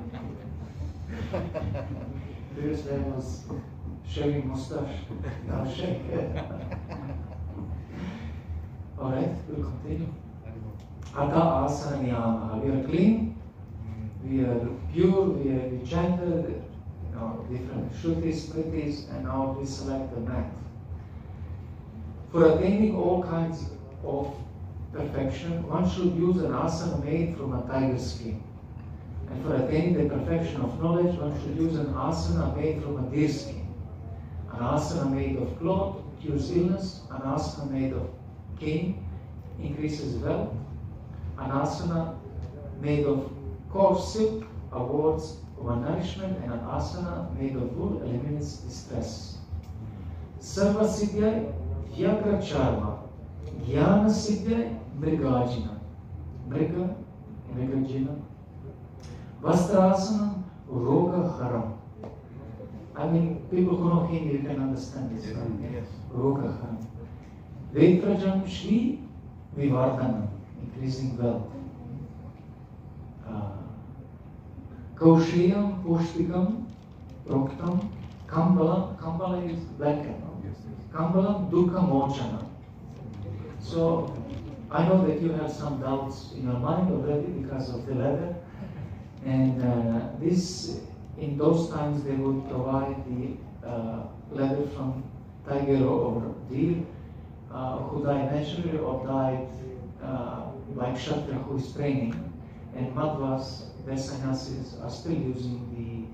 Previously I was shaving mustache. Now shave. Alright, we'll continue. Ata asana niyama. We are clean, we are pure, we are chanted, different shrutis, smritis, and now we select the mat. For attaining all kinds of perfection, one should use an asana made from a tiger skin. And for attaining the perfection of knowledge, one should use an asana made from a deer skin. An asana made of cloth cures illness, an asana made of cane increases wealth, an asana made of coarse silk awards nourishment, and an asana made of wool eliminates distress. Sarva siddhyai vyagra charma, jnana siddhyai mrigajina. Mrigajina. Vastrasanam roga haram. I mean, people who know Hindi, you can understand this. Right? Yes. Roga haram. Vetrajam shri vivardhanam, increasing wealth. Kaushiyam pushtikam proktam kambalam. Kambala is blanket. Kambalam dukkha mochana. So, I know that you have some doubts in your mind already because of the leather. And this, in those times, they would provide the leather from tiger or deer who died naturally or died like Kshatriya who is training. And Madhvas, their sannyasis, are still using the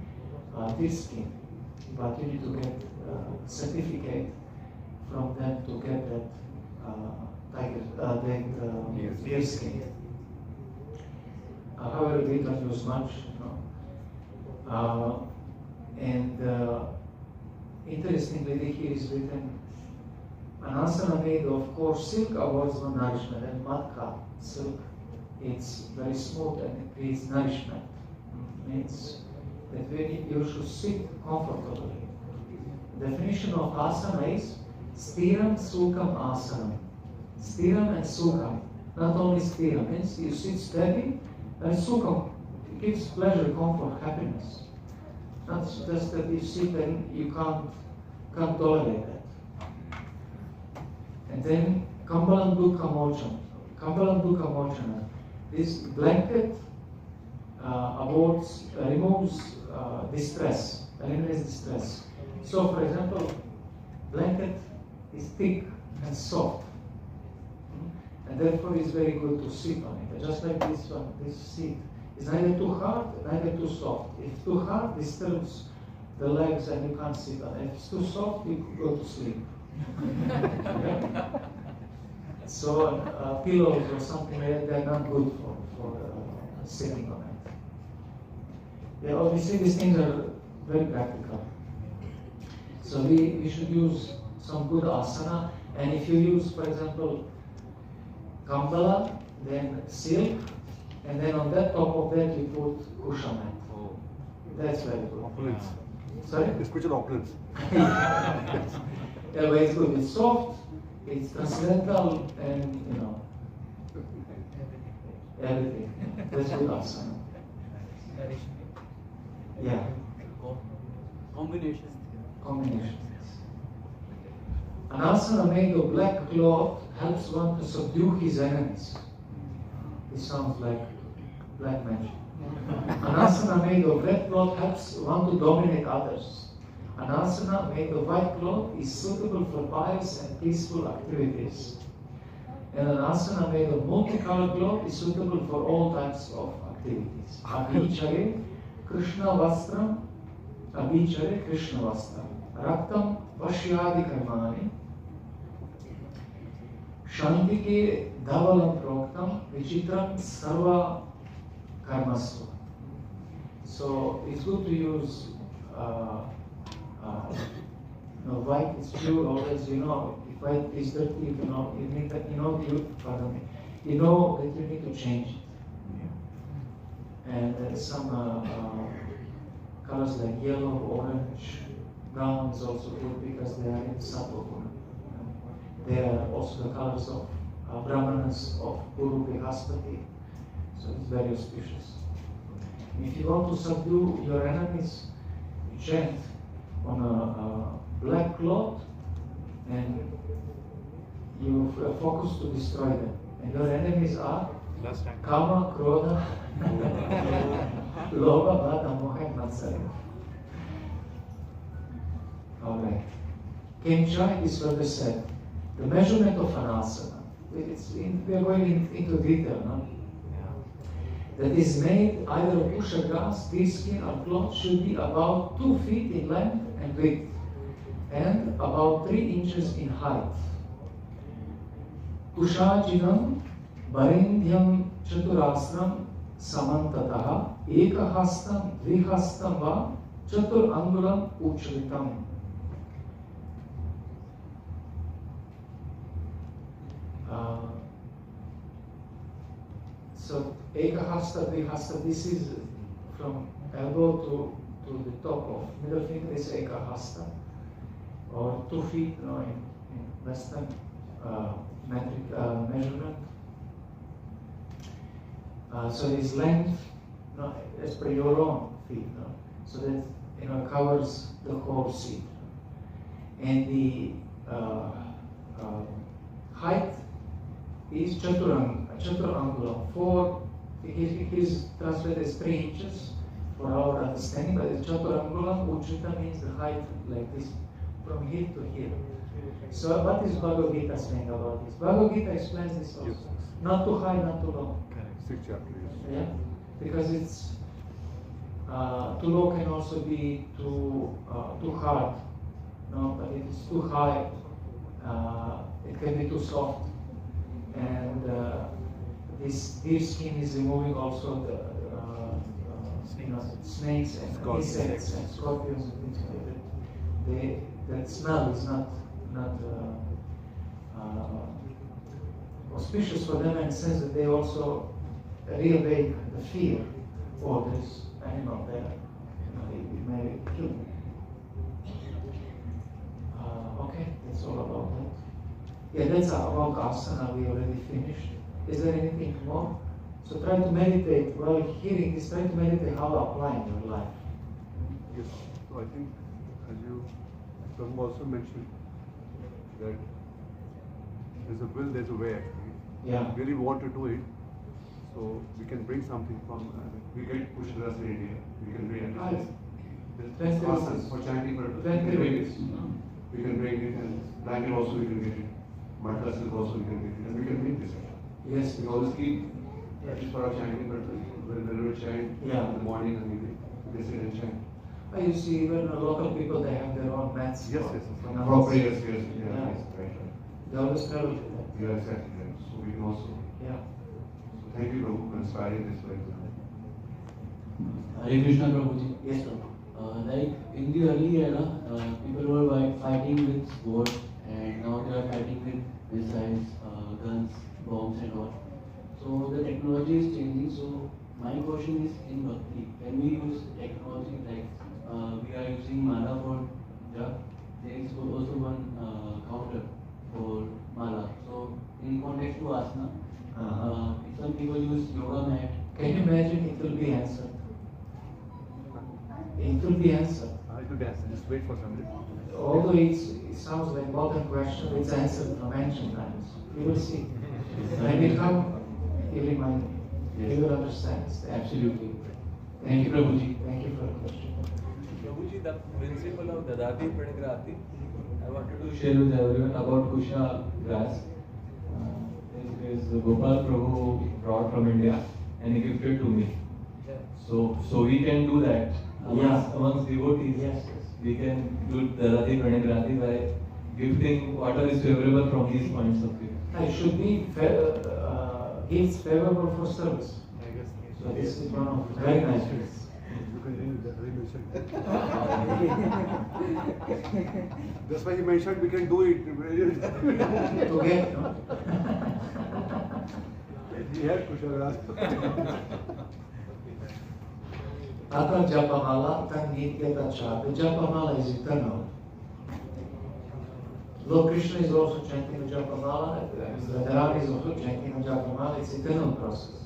deer skin. But you need to get a certificate from them to get that deer skin. However, we don't use much, interestingly, here is written, an asana made of coarse silk awards no nourishment, and matka silk, it's very smooth and it creates nourishment. Means that you should sit comfortably. The definition of asana is stiram sukham asanam. Stiram and sukham. Not only stiram, means you sit steady, and sukham, it gives pleasure, comfort, happiness. Not just that you sit and you can't tolerate that. And then kambalam dukkha mochana. Kambalam dukkha mochana. This blanket removes distress, eliminates distress. So, for example, blanket is thick and soft, and therefore it's very good to sleep on it. Just like this one, this seat is neither too hard, neither too soft. If too hard, disturbs the legs and you can't sit on it. If it's too soft, you go to sleep. So pillows or something like that, they're not good for sitting on it. Yeah, obviously these things are very practical. So we should use some good asana, and if you use, for example, kambala, then silk, and then on that top of that you put kushamat. That's very good. Opulence. Sorry? Spiritual opulence. Yeah, but it's good. It's soft, it's transcendental, and everything. That's good asana. Yeah. Combinations. Combinations. An asana made of black cloth helps one to subdue his enemies. It sounds like black magic. An asana made of red cloth helps one to dominate others. An asana made of white cloth is suitable for pious and peaceful activities. And an asana made of multicolored cloth is suitable for all types of activities. Abhichare Krishna Vastram, Abhichare Krishna Vastram, Raktam Vashyadi Karmani, Shantike Dhavalam Proktam, Vichitram Sarva Karmasu. So it's good to use white is pure always, if white is dirty, you need that, pardon me, that you need to change it. And some colors like yellow, orange, brown is also good because they are in subtle. They are also the colors of Brahmanas, of Guru Brihaspati, so it's very auspicious. If you want to subdue your enemies, you chant on a black cloth, and you focus to destroy them. And your enemies are Last time. Kama, Krodha, Lobha, Vata, Moha, and Matsarya. Alright. Kencha is further said, the measurement of an asana. We are going into detail now. That is made either of pusha grass, deerskin, or cloth should be about 2 feet in length and width, and about 3 inches in height. Pushajinam Barindhyam Chaturasnam Samantataha Ekahastam Dvihastam Va Chatur Angulam Uchritam. So Ekahasta, Dvihasta, this is from elbow to the top of middle finger is Ekahasta, or 2 feet in Western metric measurement. So his length, as per your own feet, so that covers the whole seat. And the height is Chaturangula. His translated as 3 inches for our understanding, but the Chaturangula, Uchita means the height like this, from here to here. So what is Bhagavad Gita saying about this? Bhagavad Gita explains this also. Yes. Not too high, not too low. Correct. 6 chapters. Yeah, because it's too low can also be too hard. No, but if it's too high, it can be too soft. And this deer skin is removing also the snakes and insects and scorpions and things like that. That smell is not auspicious for them, in the sense that they also reawake the fear for this animal there. It may kill them. Okay, that's all about that. Yeah, that's about asana. We already finished. Is there anything more? So try to meditate while hearing this. Try to meditate how to apply in your life. Yes. So I think, as you Prabhu also mentioned, that there's a will, there's a way actually. Yeah. We really want to do it, so we can bring something from. We get Pushagras in India. We can bring it. There's asanas for chanting purposes. We can bring it, and blanket also we can get it. Mattresses also we can get it, and we can bring this. Yes. We always keep at least for our chanting purpose. Whenever we chant in the morning and evening, we sit and chant. You see, even local people, they have their own mats. Yes. Appropriate. Yes. Right. They always travel to that. Yeah, exactly. Right. So we can also. Yeah. So thank you, Prabhu, for inspiring this way. Hare Krishna, Prabhuji. Yes, Prabhu. Like in the early era, people were fighting with swords, and now they are fighting with missiles, guns, bombs, and all. So the technology is changing. So my question is, in Bhakti, can we use technology like we are using mala for jap? There is also one counter for mala. So in context to asana, some people use yoga mat. Can you imagine it will be answered? It will be answered. It will be answered. Just wait for somebody. Although it sounds like modern question, it's answered from ancient times. You will see. When we come, you remind me. You will understand. Absolutely. Thank you, Prabhuji. Thank you for the question. Prabhuji, the principle of Dadati Pranigrati, I wanted to Share with everyone about kusha grass. This is Gopal Prabhu brought from India and he gifted to me. So we can do that amongst devotees. Yes. We can do Dadati Pranigrati by gifting whatever is favorable from these points of view. It should be gifts favorable for service. So this is one of very nice gifts. You can read that. That's why he mentioned we can do it. Together, no? He had Pushagras. Tata Japamala, Tanitya Cha. The Japamala is eternal. Lord Krishna is also chanting the Japamala, Radharani is also chanting the Japamala. It's eternal process.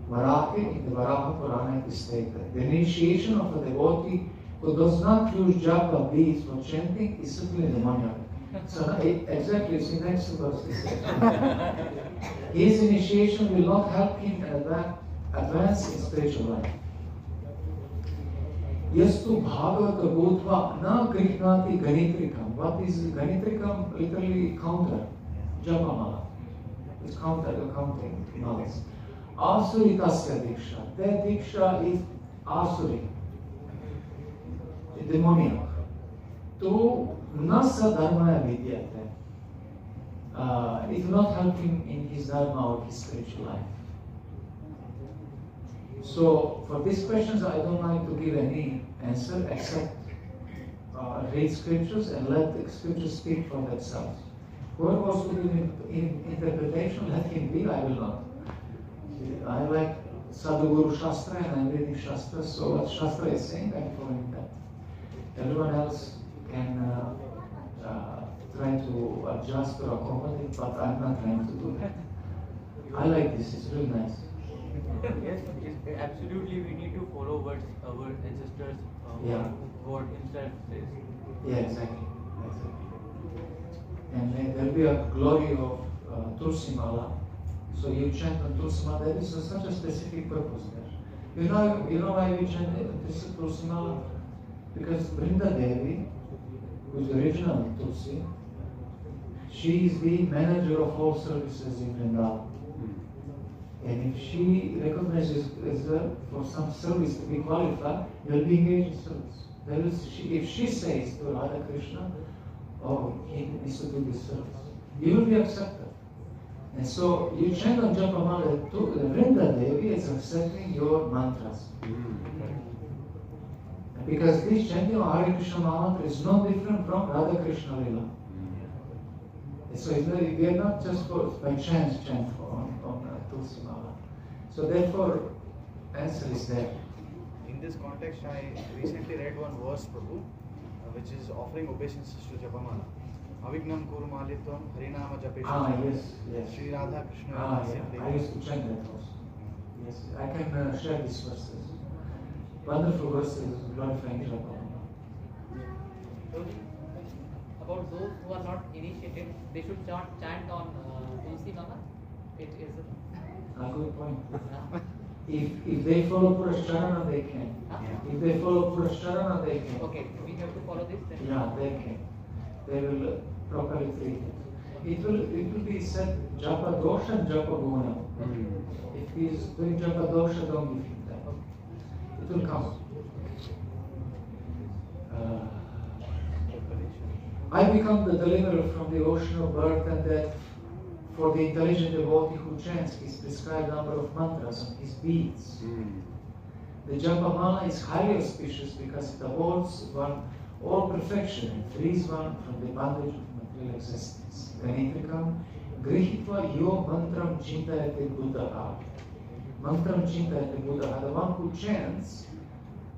Varaha, in the Varaha Purana it is stated, the initiation of a devotee who does not use japa beads for chanting is simply demoniac. So exactly, see next verse. His initiation will not help him advance in spiritual life. Yastu bhagavata bodhva na grihnati ganitrikam. What is ganitrikam? Literally counter. Japamala. It's counter, counting malas. Asuritasya diksha. That diksha is asuri. Demoniac. To nasa dharmaya vidyate. It will not help him in his dharma or his spiritual life. So, for these questions, I don't like to give any answer except read scriptures and let the scriptures speak for themselves. Whoever wants to give interpretation, let him be, I will not. I like Sadhguru Shastra and I'm reading Shastra, so what Shastra is saying, I'm following that. Everyone else can try to adjust or accommodate, but I'm not trying to do that. I like this, it's really nice. Yes, absolutely. We need to follow what our ancestors, what himself says. Yeah, exactly. And there will be a glory of Tulsi Mala. So you chant on Tulsi Mala. There is such a specific purpose there. You know why we chant this Tulsi Mala? Because Brinda Devi, who is the original Tulsi, she is the manager of all services in Vrindavan. And if she recognizes her for some service to be qualified, you will be engaged in service. If she says to Radha Krishna, oh, he needs to do this service, you will be accepted. And so you chant on Japamala to the Vrinda Devi is accepting your mantras. Because this chanting of Hare Krishna mantra is no different from Radha Krishna Lila. So we are not just by chance chant on Tulsi Mala. So therefore, answer is there. In this context, I recently read one verse, Prabhu, which is offering obeisances to Japamala. Avignam Kuru Malitvam Harinama Japesha. Yes. Sri Radha Krishna. I used to chant that also. Yes, I can share these verses. Wonderful verses glorifying Japamala. About those who are not initiated, they should chant on Tulsi Mala. It is a good point. If they follow Purashcharana, they can. If they follow Purashcharana, they can. Okay, we have to follow this then? Yeah, they can. They will properly treat it. It will be said Japa Dosha and Japa Guna. If he is doing Japa Dosha, don't give him that. It will come. I become the deliverer from the ocean of birth and death for the intelligent devotee who chants his prescribed number of mantras on his beads. The Japamala is highly auspicious because it awards one all perfection and frees one from the bondage of material existence. Ganitrikam grihitva yo mantram chintayate buddhaha. Mantram chintayate buddhaha. The one who chants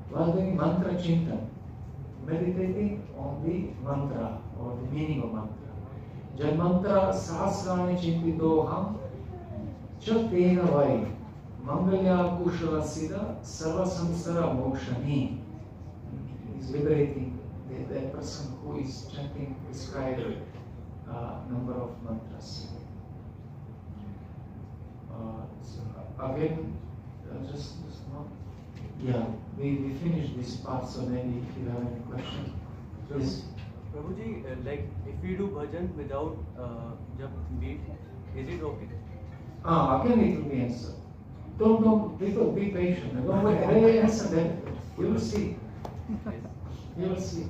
while doing mantra chintan, meditating on the mantra or the meaning of mantra. Janmantra sahasrani chintitoham chatena vai mangalya kushala siddha sarva samsara mokshani. Is liberating that person who is chanting prescribed number of mantras. Again, just not. Yeah, we finished this part, so maybe if you have any questions, please. Prabhuji, like if we do bhajan without jap beat, is it okay? Again it will be answered. Don't, people be patient. Don't wait. I will answer that. You will see. You will see.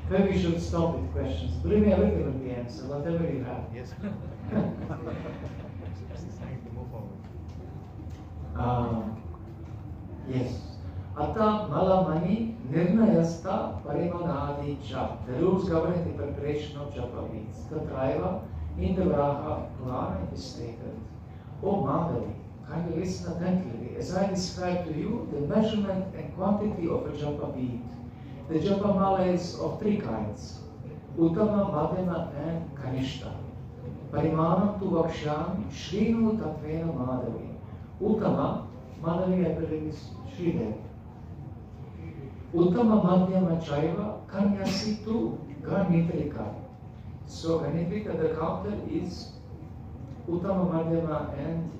Maybe we should stop with questions. Believe me, everything will be answered, whatever you have. Yes. Yes. Atta malamani nirnayasta parimanadi jap. The rules governing the preparation of japa beads. Tatraiva in the Varaha Purana it is stated, O Madhavi, kindly listen attentively as I describe to you the measurement and quantity of a japa bead. The japa mala is of three kinds, Uttama, Madhyama and Kanishta. Parimanam tu vakshami Shrinu Tatvena Madhavi. Uttama, Madhavi I believe is Sridevi. Uttama Madhyama Chaiva Kanyasi tu Nitrika. So Nitrika, the counter is Uttama, Madhyama and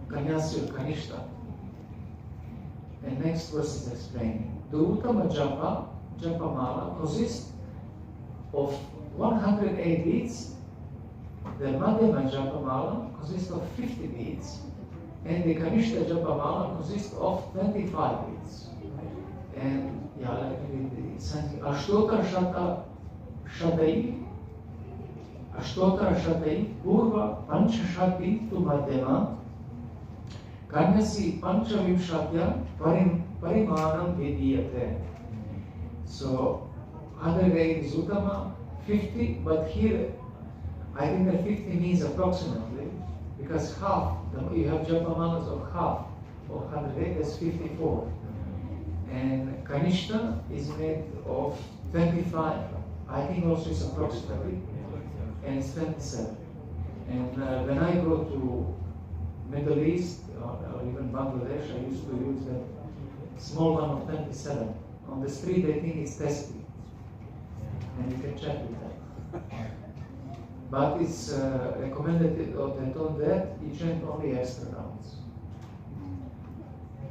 Kanyasya, Kanishta. And next verse is explaining. The Uttama Japa Mala consists of 108 beads. The Madhyama Japa Mala consists of 50 beads. And the Kanishta Japa Mala consists of 25 beads. And yeah, like the Sanskrit, Ashtotara Shatai, Purva Panchashati to Madhyama, Kanyasi Panchavimshatya Parimanam Vidiyate. So, other way is Uttama, 50, but here I think that 50 means approximately, because half, you have Japamalas of half of 108, that's 54. And Kanishta is made of 25, I think also it's approximately, and it's 27. And when I go to Middle East or even Bangladesh, I used to use that small one of 27. On the street, they think it's testy, and you can check with that. But it's recommended that on that you chant only extra rounds.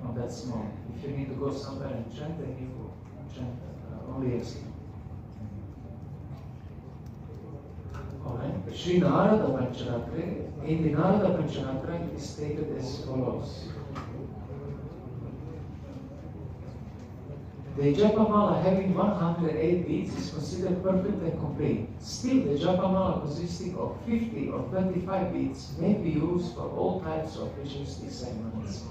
On that small. If you need to go somewhere and chant, then you chant only extra. Alright. Sri Narada Pancharatra, in the Narada Pancharatra it is stated as follows. The Japamala having 108 beads is considered perfect and complete. Still, the Japamala consisting of 50 or 25 beads may be used for all types of ritualistic segments.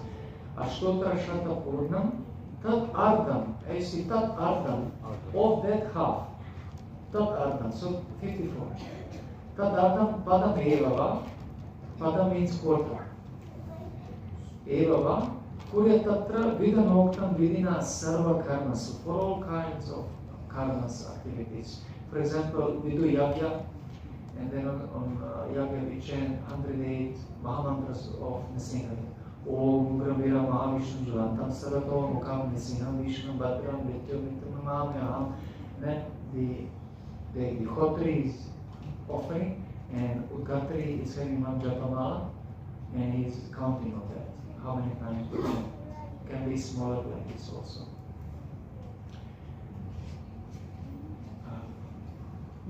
Ashtotara Shata Purnam, Tat Ardham, I see Tat Ardham, of that half. Tat Ardham, so 54. Tat Ardham Padam Evava, Padam means quarter. Evava, Kurya Tatra Vidanoktam Vidina Sarva Karmas, for all kinds of karmas activities. For example, we do yagya, and then on yagya we chant 108 Mahamantras of Nrsimha. Om Gravira Mahavishnu Julantam Sarato Mukam Nrsimham Vishnu Bhadram Mrityu Mitramamamyaham. Then the Khotri is offering, and Udgatri is having one Japamala, and he's counting on that. How many times we chant? Can be smaller like this also.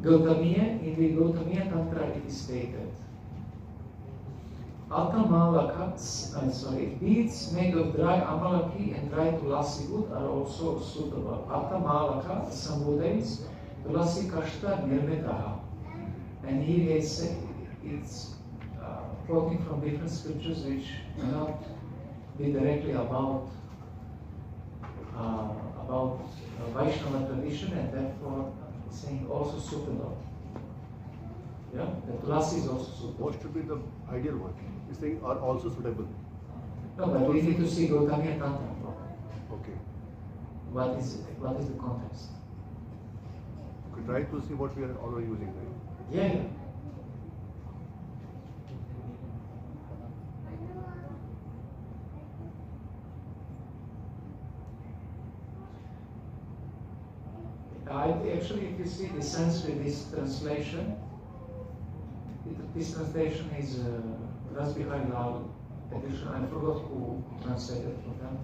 Gautamiya, in the Gautamiya Tantra it is stated. Beads made of dry amalaki and dry tulasi wood are also suitable. Atamalaka sambudays tulasi kashta nirmitaha. And here they say it's quoting from different scriptures which cannot be directly about Vaishnava tradition, and therefore saying also suitable. Yeah, the tulasi is also suitable. What should be the ideal one? You're saying are also suitable. No, but we need to see Gautamiya Tantra. Okay. What is the context? You could try to see what we are already using, right? Yeah. Actually, if you see the Sanskrit, this translation, this translation is Rasbihari Lal edition. I forgot who translated for them,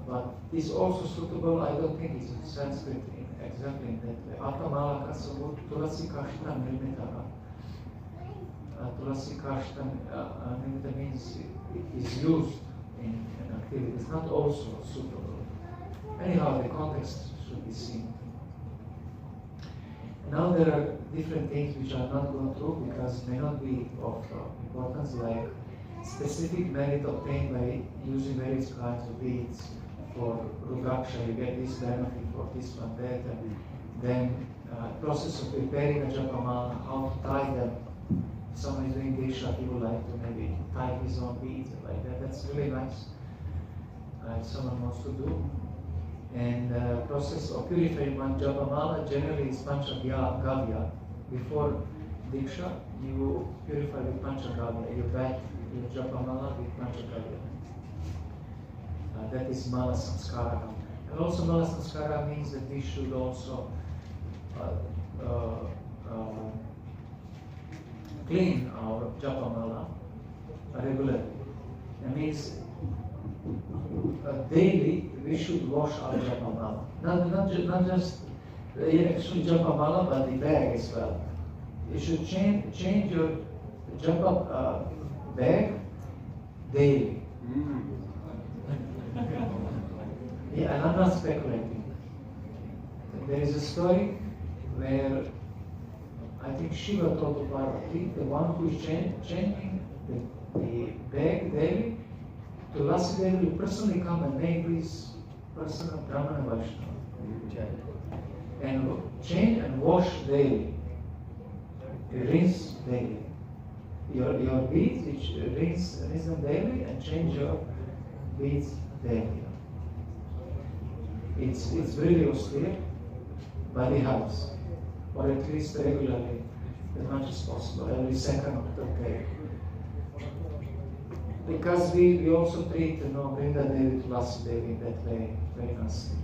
but it's also suitable. I don't think it's in Sanskrit exactly in that way. Atamalaka sabut tulasi kashta nirmitara. Tulasi kashta nirmita means it is used in an activity. It's not also suitable. Anyhow, the context should be seen. Now there are different things which are not going through because may not be of importance, like specific merit obtained by using various kinds of beads. For Rudraksha, you get this benefit, for this one, that, and then process of preparing a Japamala, how to tie them. If someone is doing Disha, he would like to maybe tie his own beads like that. That's really nice. If someone wants to do. And process of purifying one Japamala generally is Panchagavya. Before Diksha, you purify with Panchagavya. You back your Japamala with Panchagavya. That is Mala Samskara. And also Mala Sanskara means that we should also clean our japa mala regularly. That means daily we should wash our japa mala. Not just actually japa mala, but the bag as well. You should change your japa bag daily. Yeah, and I'm not speculating. There is a story where I think Shiva told to Parvati, the one who is changing the bag daily, to Tulasi Devi will personally come and make this person a Brahmana Vaishnava. And change and wash daily. Rinse daily. Your beads, rinse them daily and change your beads daily. It's really austere, but it helps. Or at least regularly, as much as possible, every second of the day. Because we also treat Vrinda Devi, Tulasi Devi in that way, very nicely.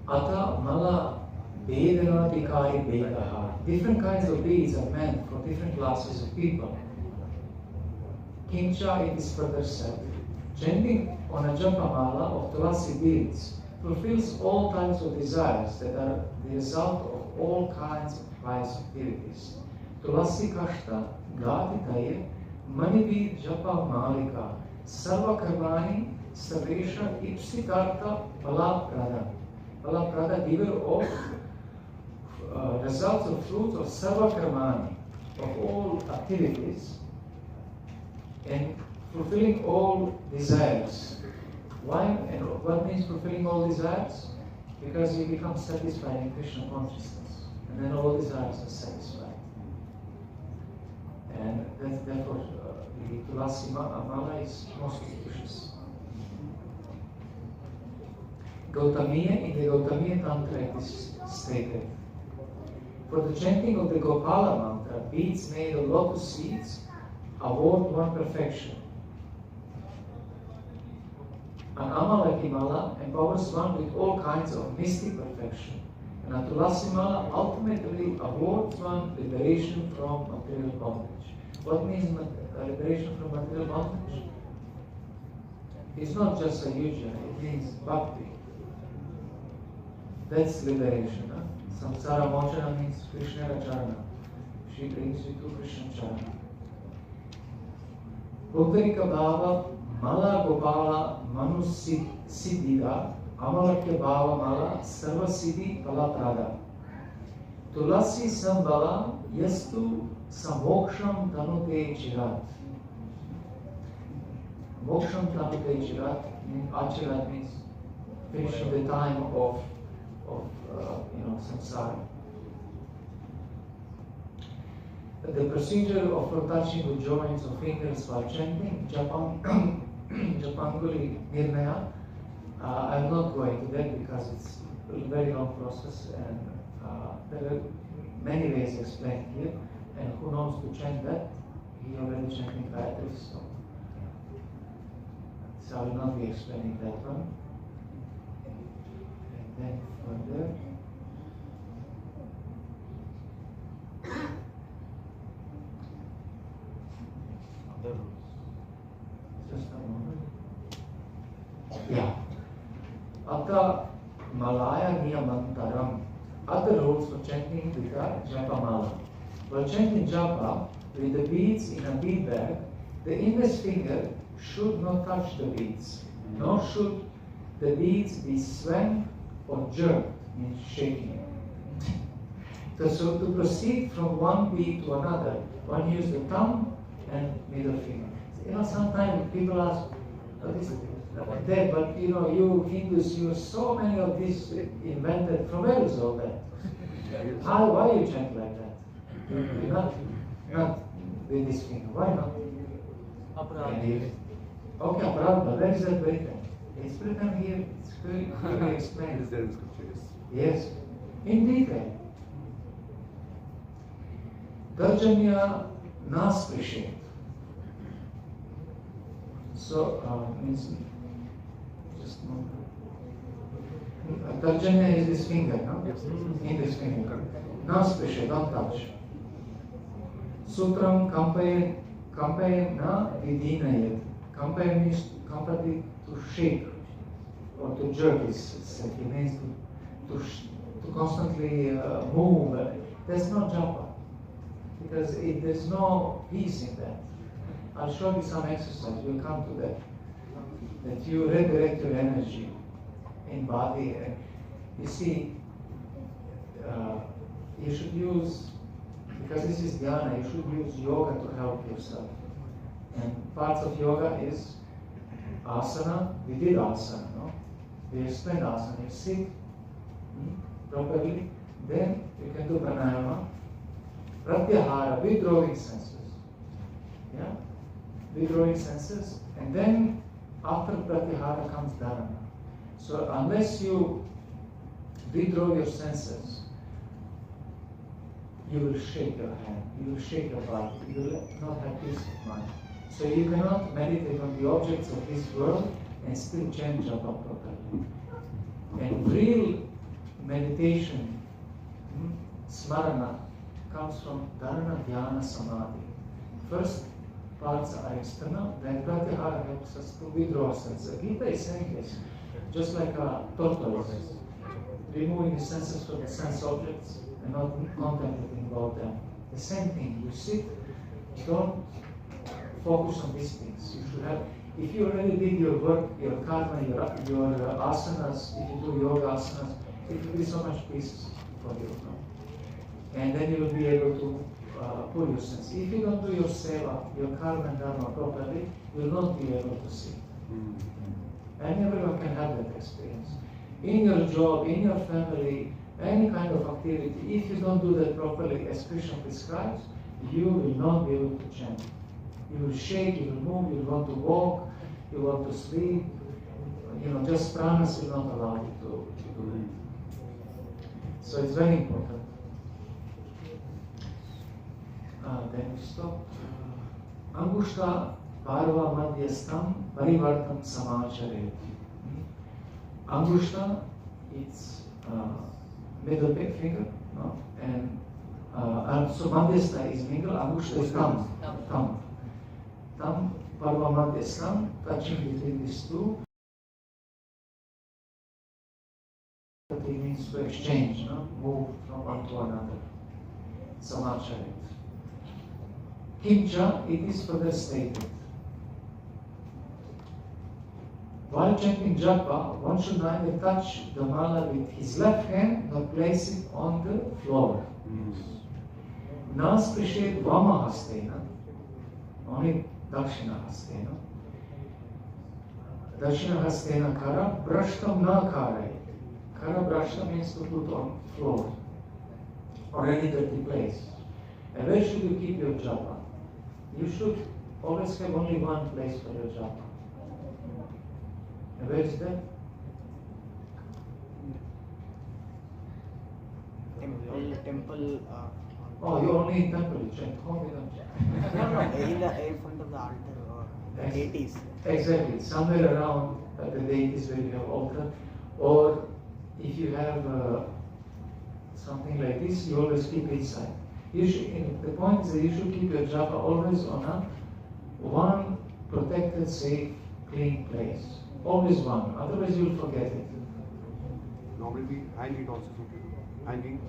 Ata mala bedanadikari bedaha. Different kinds of beads are meant for different classes of people. Kincha, it is further said, chanting on a japa mala of Tulasi beads fulfills all types of desires that are the result of all kinds of pious activities. Tulasi kashta gati taye mani bead japa malika sarva karmani savesha ipsikarta palaprada. Palaprada, giver of results of fruits of sarva karmani, of all activities, and fulfilling all desires. Why and what means fulfilling all desires? Because you become satisfied in Krishna consciousness, and then all desires are satisfied. And therefore the Tulasi Mala is most auspicious. Gautamiya, in the Gautamiya Tantra it is stated, for the chanting of the Gopala mantra, beads made of lotus seeds award one perfection. An Amalaki Mala empowers one with all kinds of mystic perfection, and a Tulasi Mala ultimately awards one liberation from material bondage. What means liberation from material bondage? It's not just a yuja, it means bhakti. That's liberation. Huh? Samsara mochana means Krishna Racharana. She brings you to Krishna Charana. Uttarika Bhava Mala Gopala Manu Siddhida Amalakya Bhava Mala Sarva Siddhi Palaprada. Tulasi Sambala Yastu Samoksham Tanute Chirat. Moksham Tanute Chirat, Achirat means finishing the time of samsara. The procedure of touching the joints of fingers while chanting, Japanguli Nirnaya, I'm not going to that because it's a very long process and there are many ways explained here, and who knows to chant that? He already chanting Gayatri, so I will not be explaining that one. And then further. Just a moment. Yeah. Ata Malaya Niyamantaram. Other rules for chanting with a japa mala. For chanting japa with the beads in a bead bag, the index finger should not touch the beads, nor should the beads be swung or jerked, means shaking. So to proceed from one bead to another, one uses the thumb and middle finger. Sometimes people ask, what is that? But you Hindus use so many of these invented. From where is all that? Why you chant like that? Not with this finger. Why not? Okay, Prabhupada, where is that written? It's written here. It's clearly explained. Is there in scripture? Yes, in detail. Tarjanya nas prishet. So, means, just no. Tarjanya is this finger, no? Yes. In this finger. Nas prishet, don't touch. Sutram kampaye na vidhinayat. Kampaye means completely to shake or to jerk. It means to constantly move. There's no japa because there's no peace in that. I'll show you some exercise. We'll come to that. That you redirect your energy in body. You see, you should use, because this is dhyana, you should use yoga to help yourself. And parts of yoga is asana. We did asana, no? We explained asana. You sit properly, then you can do pranayama, pratyahara, withdrawing senses. Yeah? Withdrawing senses, and then after pratyahara comes dharana. So unless you withdraw your senses, you will shake your hand, you will shake your body, you will not have peace of mind. So you cannot meditate on the objects of this world and still change japa properly. And real meditation, smarana, comes from dharana, dhyana, samadhi. First parts are external, then pratyahara helps us to withdraw ourselves. The Gita is saying this, just like a tortoise, removing the senses from the sense objects and not contemplating about them. The same thing, you sit, don't focus on these things. You should have, if you already did your work, your karma, your asanas, if you do yoga asanas, it will be so much peace for you. No? And then you will be able to pull your sense. If you don't do your seva, your karma and dharma properly, you will not be able to see. And everyone can have that experience. In your job, in your family, any kind of activity, if you don't do that properly as Krishna prescribes, you will not be able to change. You will shake, you will move, you will want to walk, you want to sleep. Just pranas will not allow you to do that. So it's very important. Then we stop. Angushta parva madhyastam parivartam samacharet. Angushta, it's middle finger, no? And so madhyastha is finger, angushta is thumb. Thumb, parva madhyastam, touching between these two. It means to exchange, no? Move from one to another. Samacharet. Kimcha, it is further stated. While chanting japa, one should neither touch the mala with his left hand nor place it on the floor. Nas prishet vama hastena, only dakshina hastena. Dakshina hastena kara, brashtam na kare. Kara brashta means to put on floor or any dirty place. And where should you keep your japa? You should always have only one place for your japa. And where is that? Temple. Oh, you're only in temple, you chant. Home you don't. In front of the altar or the deities. Exactly. Somewhere around the deities where you have altar. Or if you have something like this, you always keep it inside. The point is that you should keep your japa always on one protected, safe, clean place. Always one, otherwise you'll forget it. Normally we hang it also. Hanging.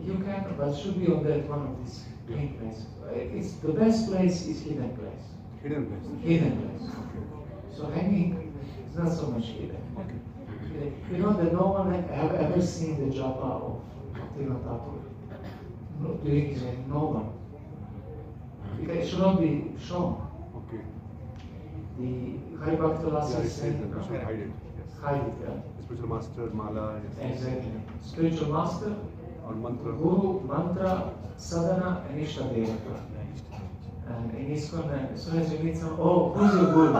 You can, but should be on that one of these clean places. It's the best place is hidden place. Hidden place. Hidden place. So hanging is not so much hidden. Okay. You know that no one have ever seen the japa of Bhaktivinoda Thakur. Doing his own, no one. Because it should not be shown. Okay. The Haribhakta Lasa Yeah, is saying, we should hide it. Yes. hide it, yeah. Spiritual master, mala. Yes. Exactly. Spiritual master, Or mantra. guru, mantra, sadhana, and ishta devata. And in ISKCON, as soon as you meet someone, oh, who's your guru?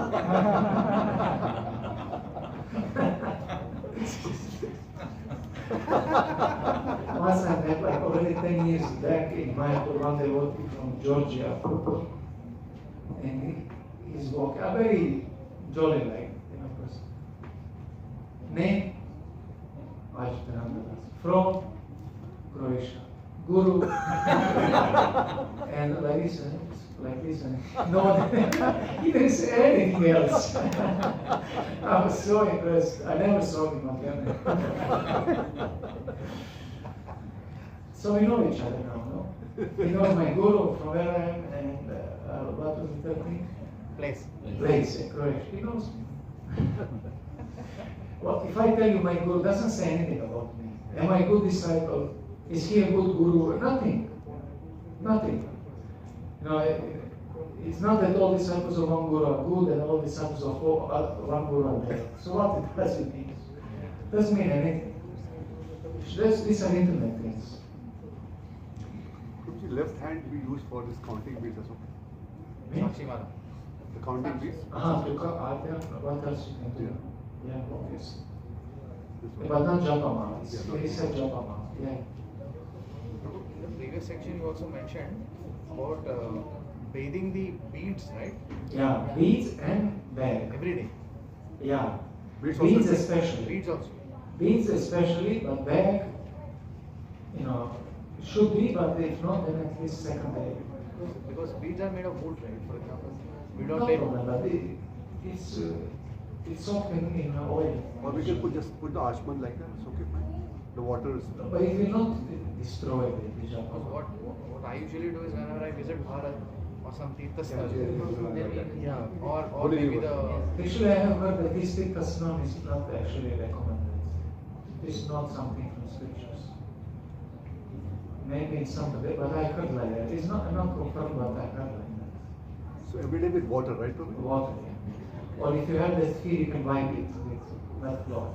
Once I met, like already 10 years years back in Mayapur, one devotee from Georgia, and he's walking, a very jolly like, person. Name? Ajitanand Prabhu. From Croatia. Guru. And like this, no, he didn't say anything else. I was so impressed. I never saw him again. So we know each other now, no? He knows my guru from where I am and what was the third thing? Place. Place, Croatia. He knows me. Well, if I tell you my guru doesn't say anything about me, am I a good disciple? Is he a good guru? Nothing. Nothing. You know, it's not that all disciples of one guru are good and all disciples of one guru are bad. So what does it mean? It doesn't mean anything. These are intimate things. Could the left hand be used for this counting beads as well? The counting beads? What else you can do? Yeah, obviously. But not Japama. He said Japama. Yeah. In the previous section, you also mentioned about bathing the beads, right? Yeah, beads and bag. Every day. Yeah. Beads especially. Beads also. Beads especially, but bag, should be, but if not, then at least second day. Because beads are made of wood, right? For example, we don't No take. problem, but it's often in oil. Or we can just put the archman like that, it's okay, fine. The water is... But it will not destroy the Because Japama. what I usually do is whenever I visit Bharat or some Tirthasthal, or Holy maybe river. Actually, I have heard that this Tirthasthal is not actually recommended. It's not something from scriptures. Maybe it's something, but I heard like that. It's not confirmed, but I heard like that. So every day with water, right, Prabhu? Water, yeah. Or if you have that fear, you can wipe it with wet cloth.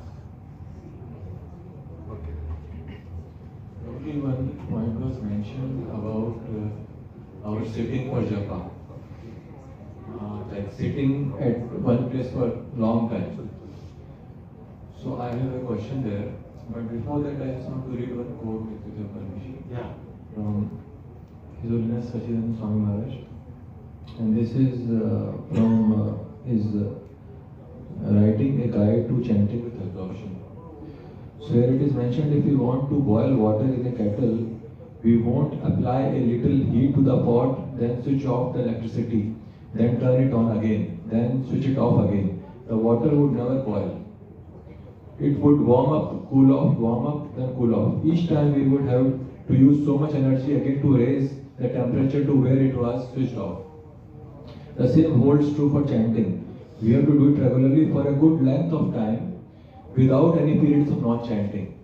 Okay. Only one point was mentioned about our sitting for japa. Like sitting at one place for long time. So I have a question there. But before that, I just want to read one quote with your permission. Yeah. From His Holiness Sachidanand Swami Maharaj. And this is from his writing a guide to chanting with absorption. So here it is mentioned, if we want to boil water in a kettle, we won't apply a little heat to the pot, then switch off the electricity, then turn it on again, then switch it off again. The water would never boil. It would warm up, cool off, warm up, then cool off. Each time we would have to use so much energy again to raise the temperature to where it was switched off. The same holds true for chanting. We have to do it regularly for a good length of time without any periods of not chanting.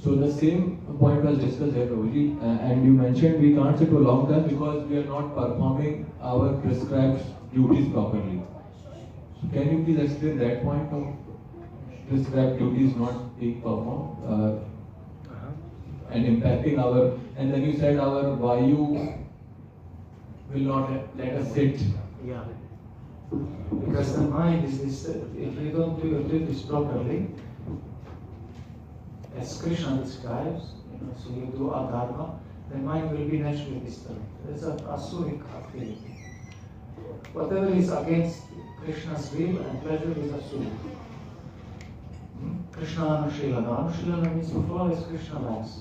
So the same point was discussed here, Prabhuji, and you mentioned we can't sit for a long time because we are not performing our prescribed duties properly. So can you please explain that point of prescribed duties not being performed and impacting our, and then you said our Vayu will not let us sit. Yeah. Because the mind is disturbed. If you don't do your duties properly, as Krishna describes, so you do adharma, the mind will be naturally disturbed. It's an asuric activity. Whatever is against Krishna's will and pleasure is asuric. Krishna Anushilana. Anushilana means to follow as Krishna likes.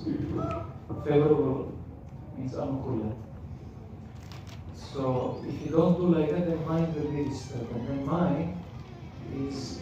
Favorable means anukula. So if you don't do like that, then mind will be disturbed. And then mind is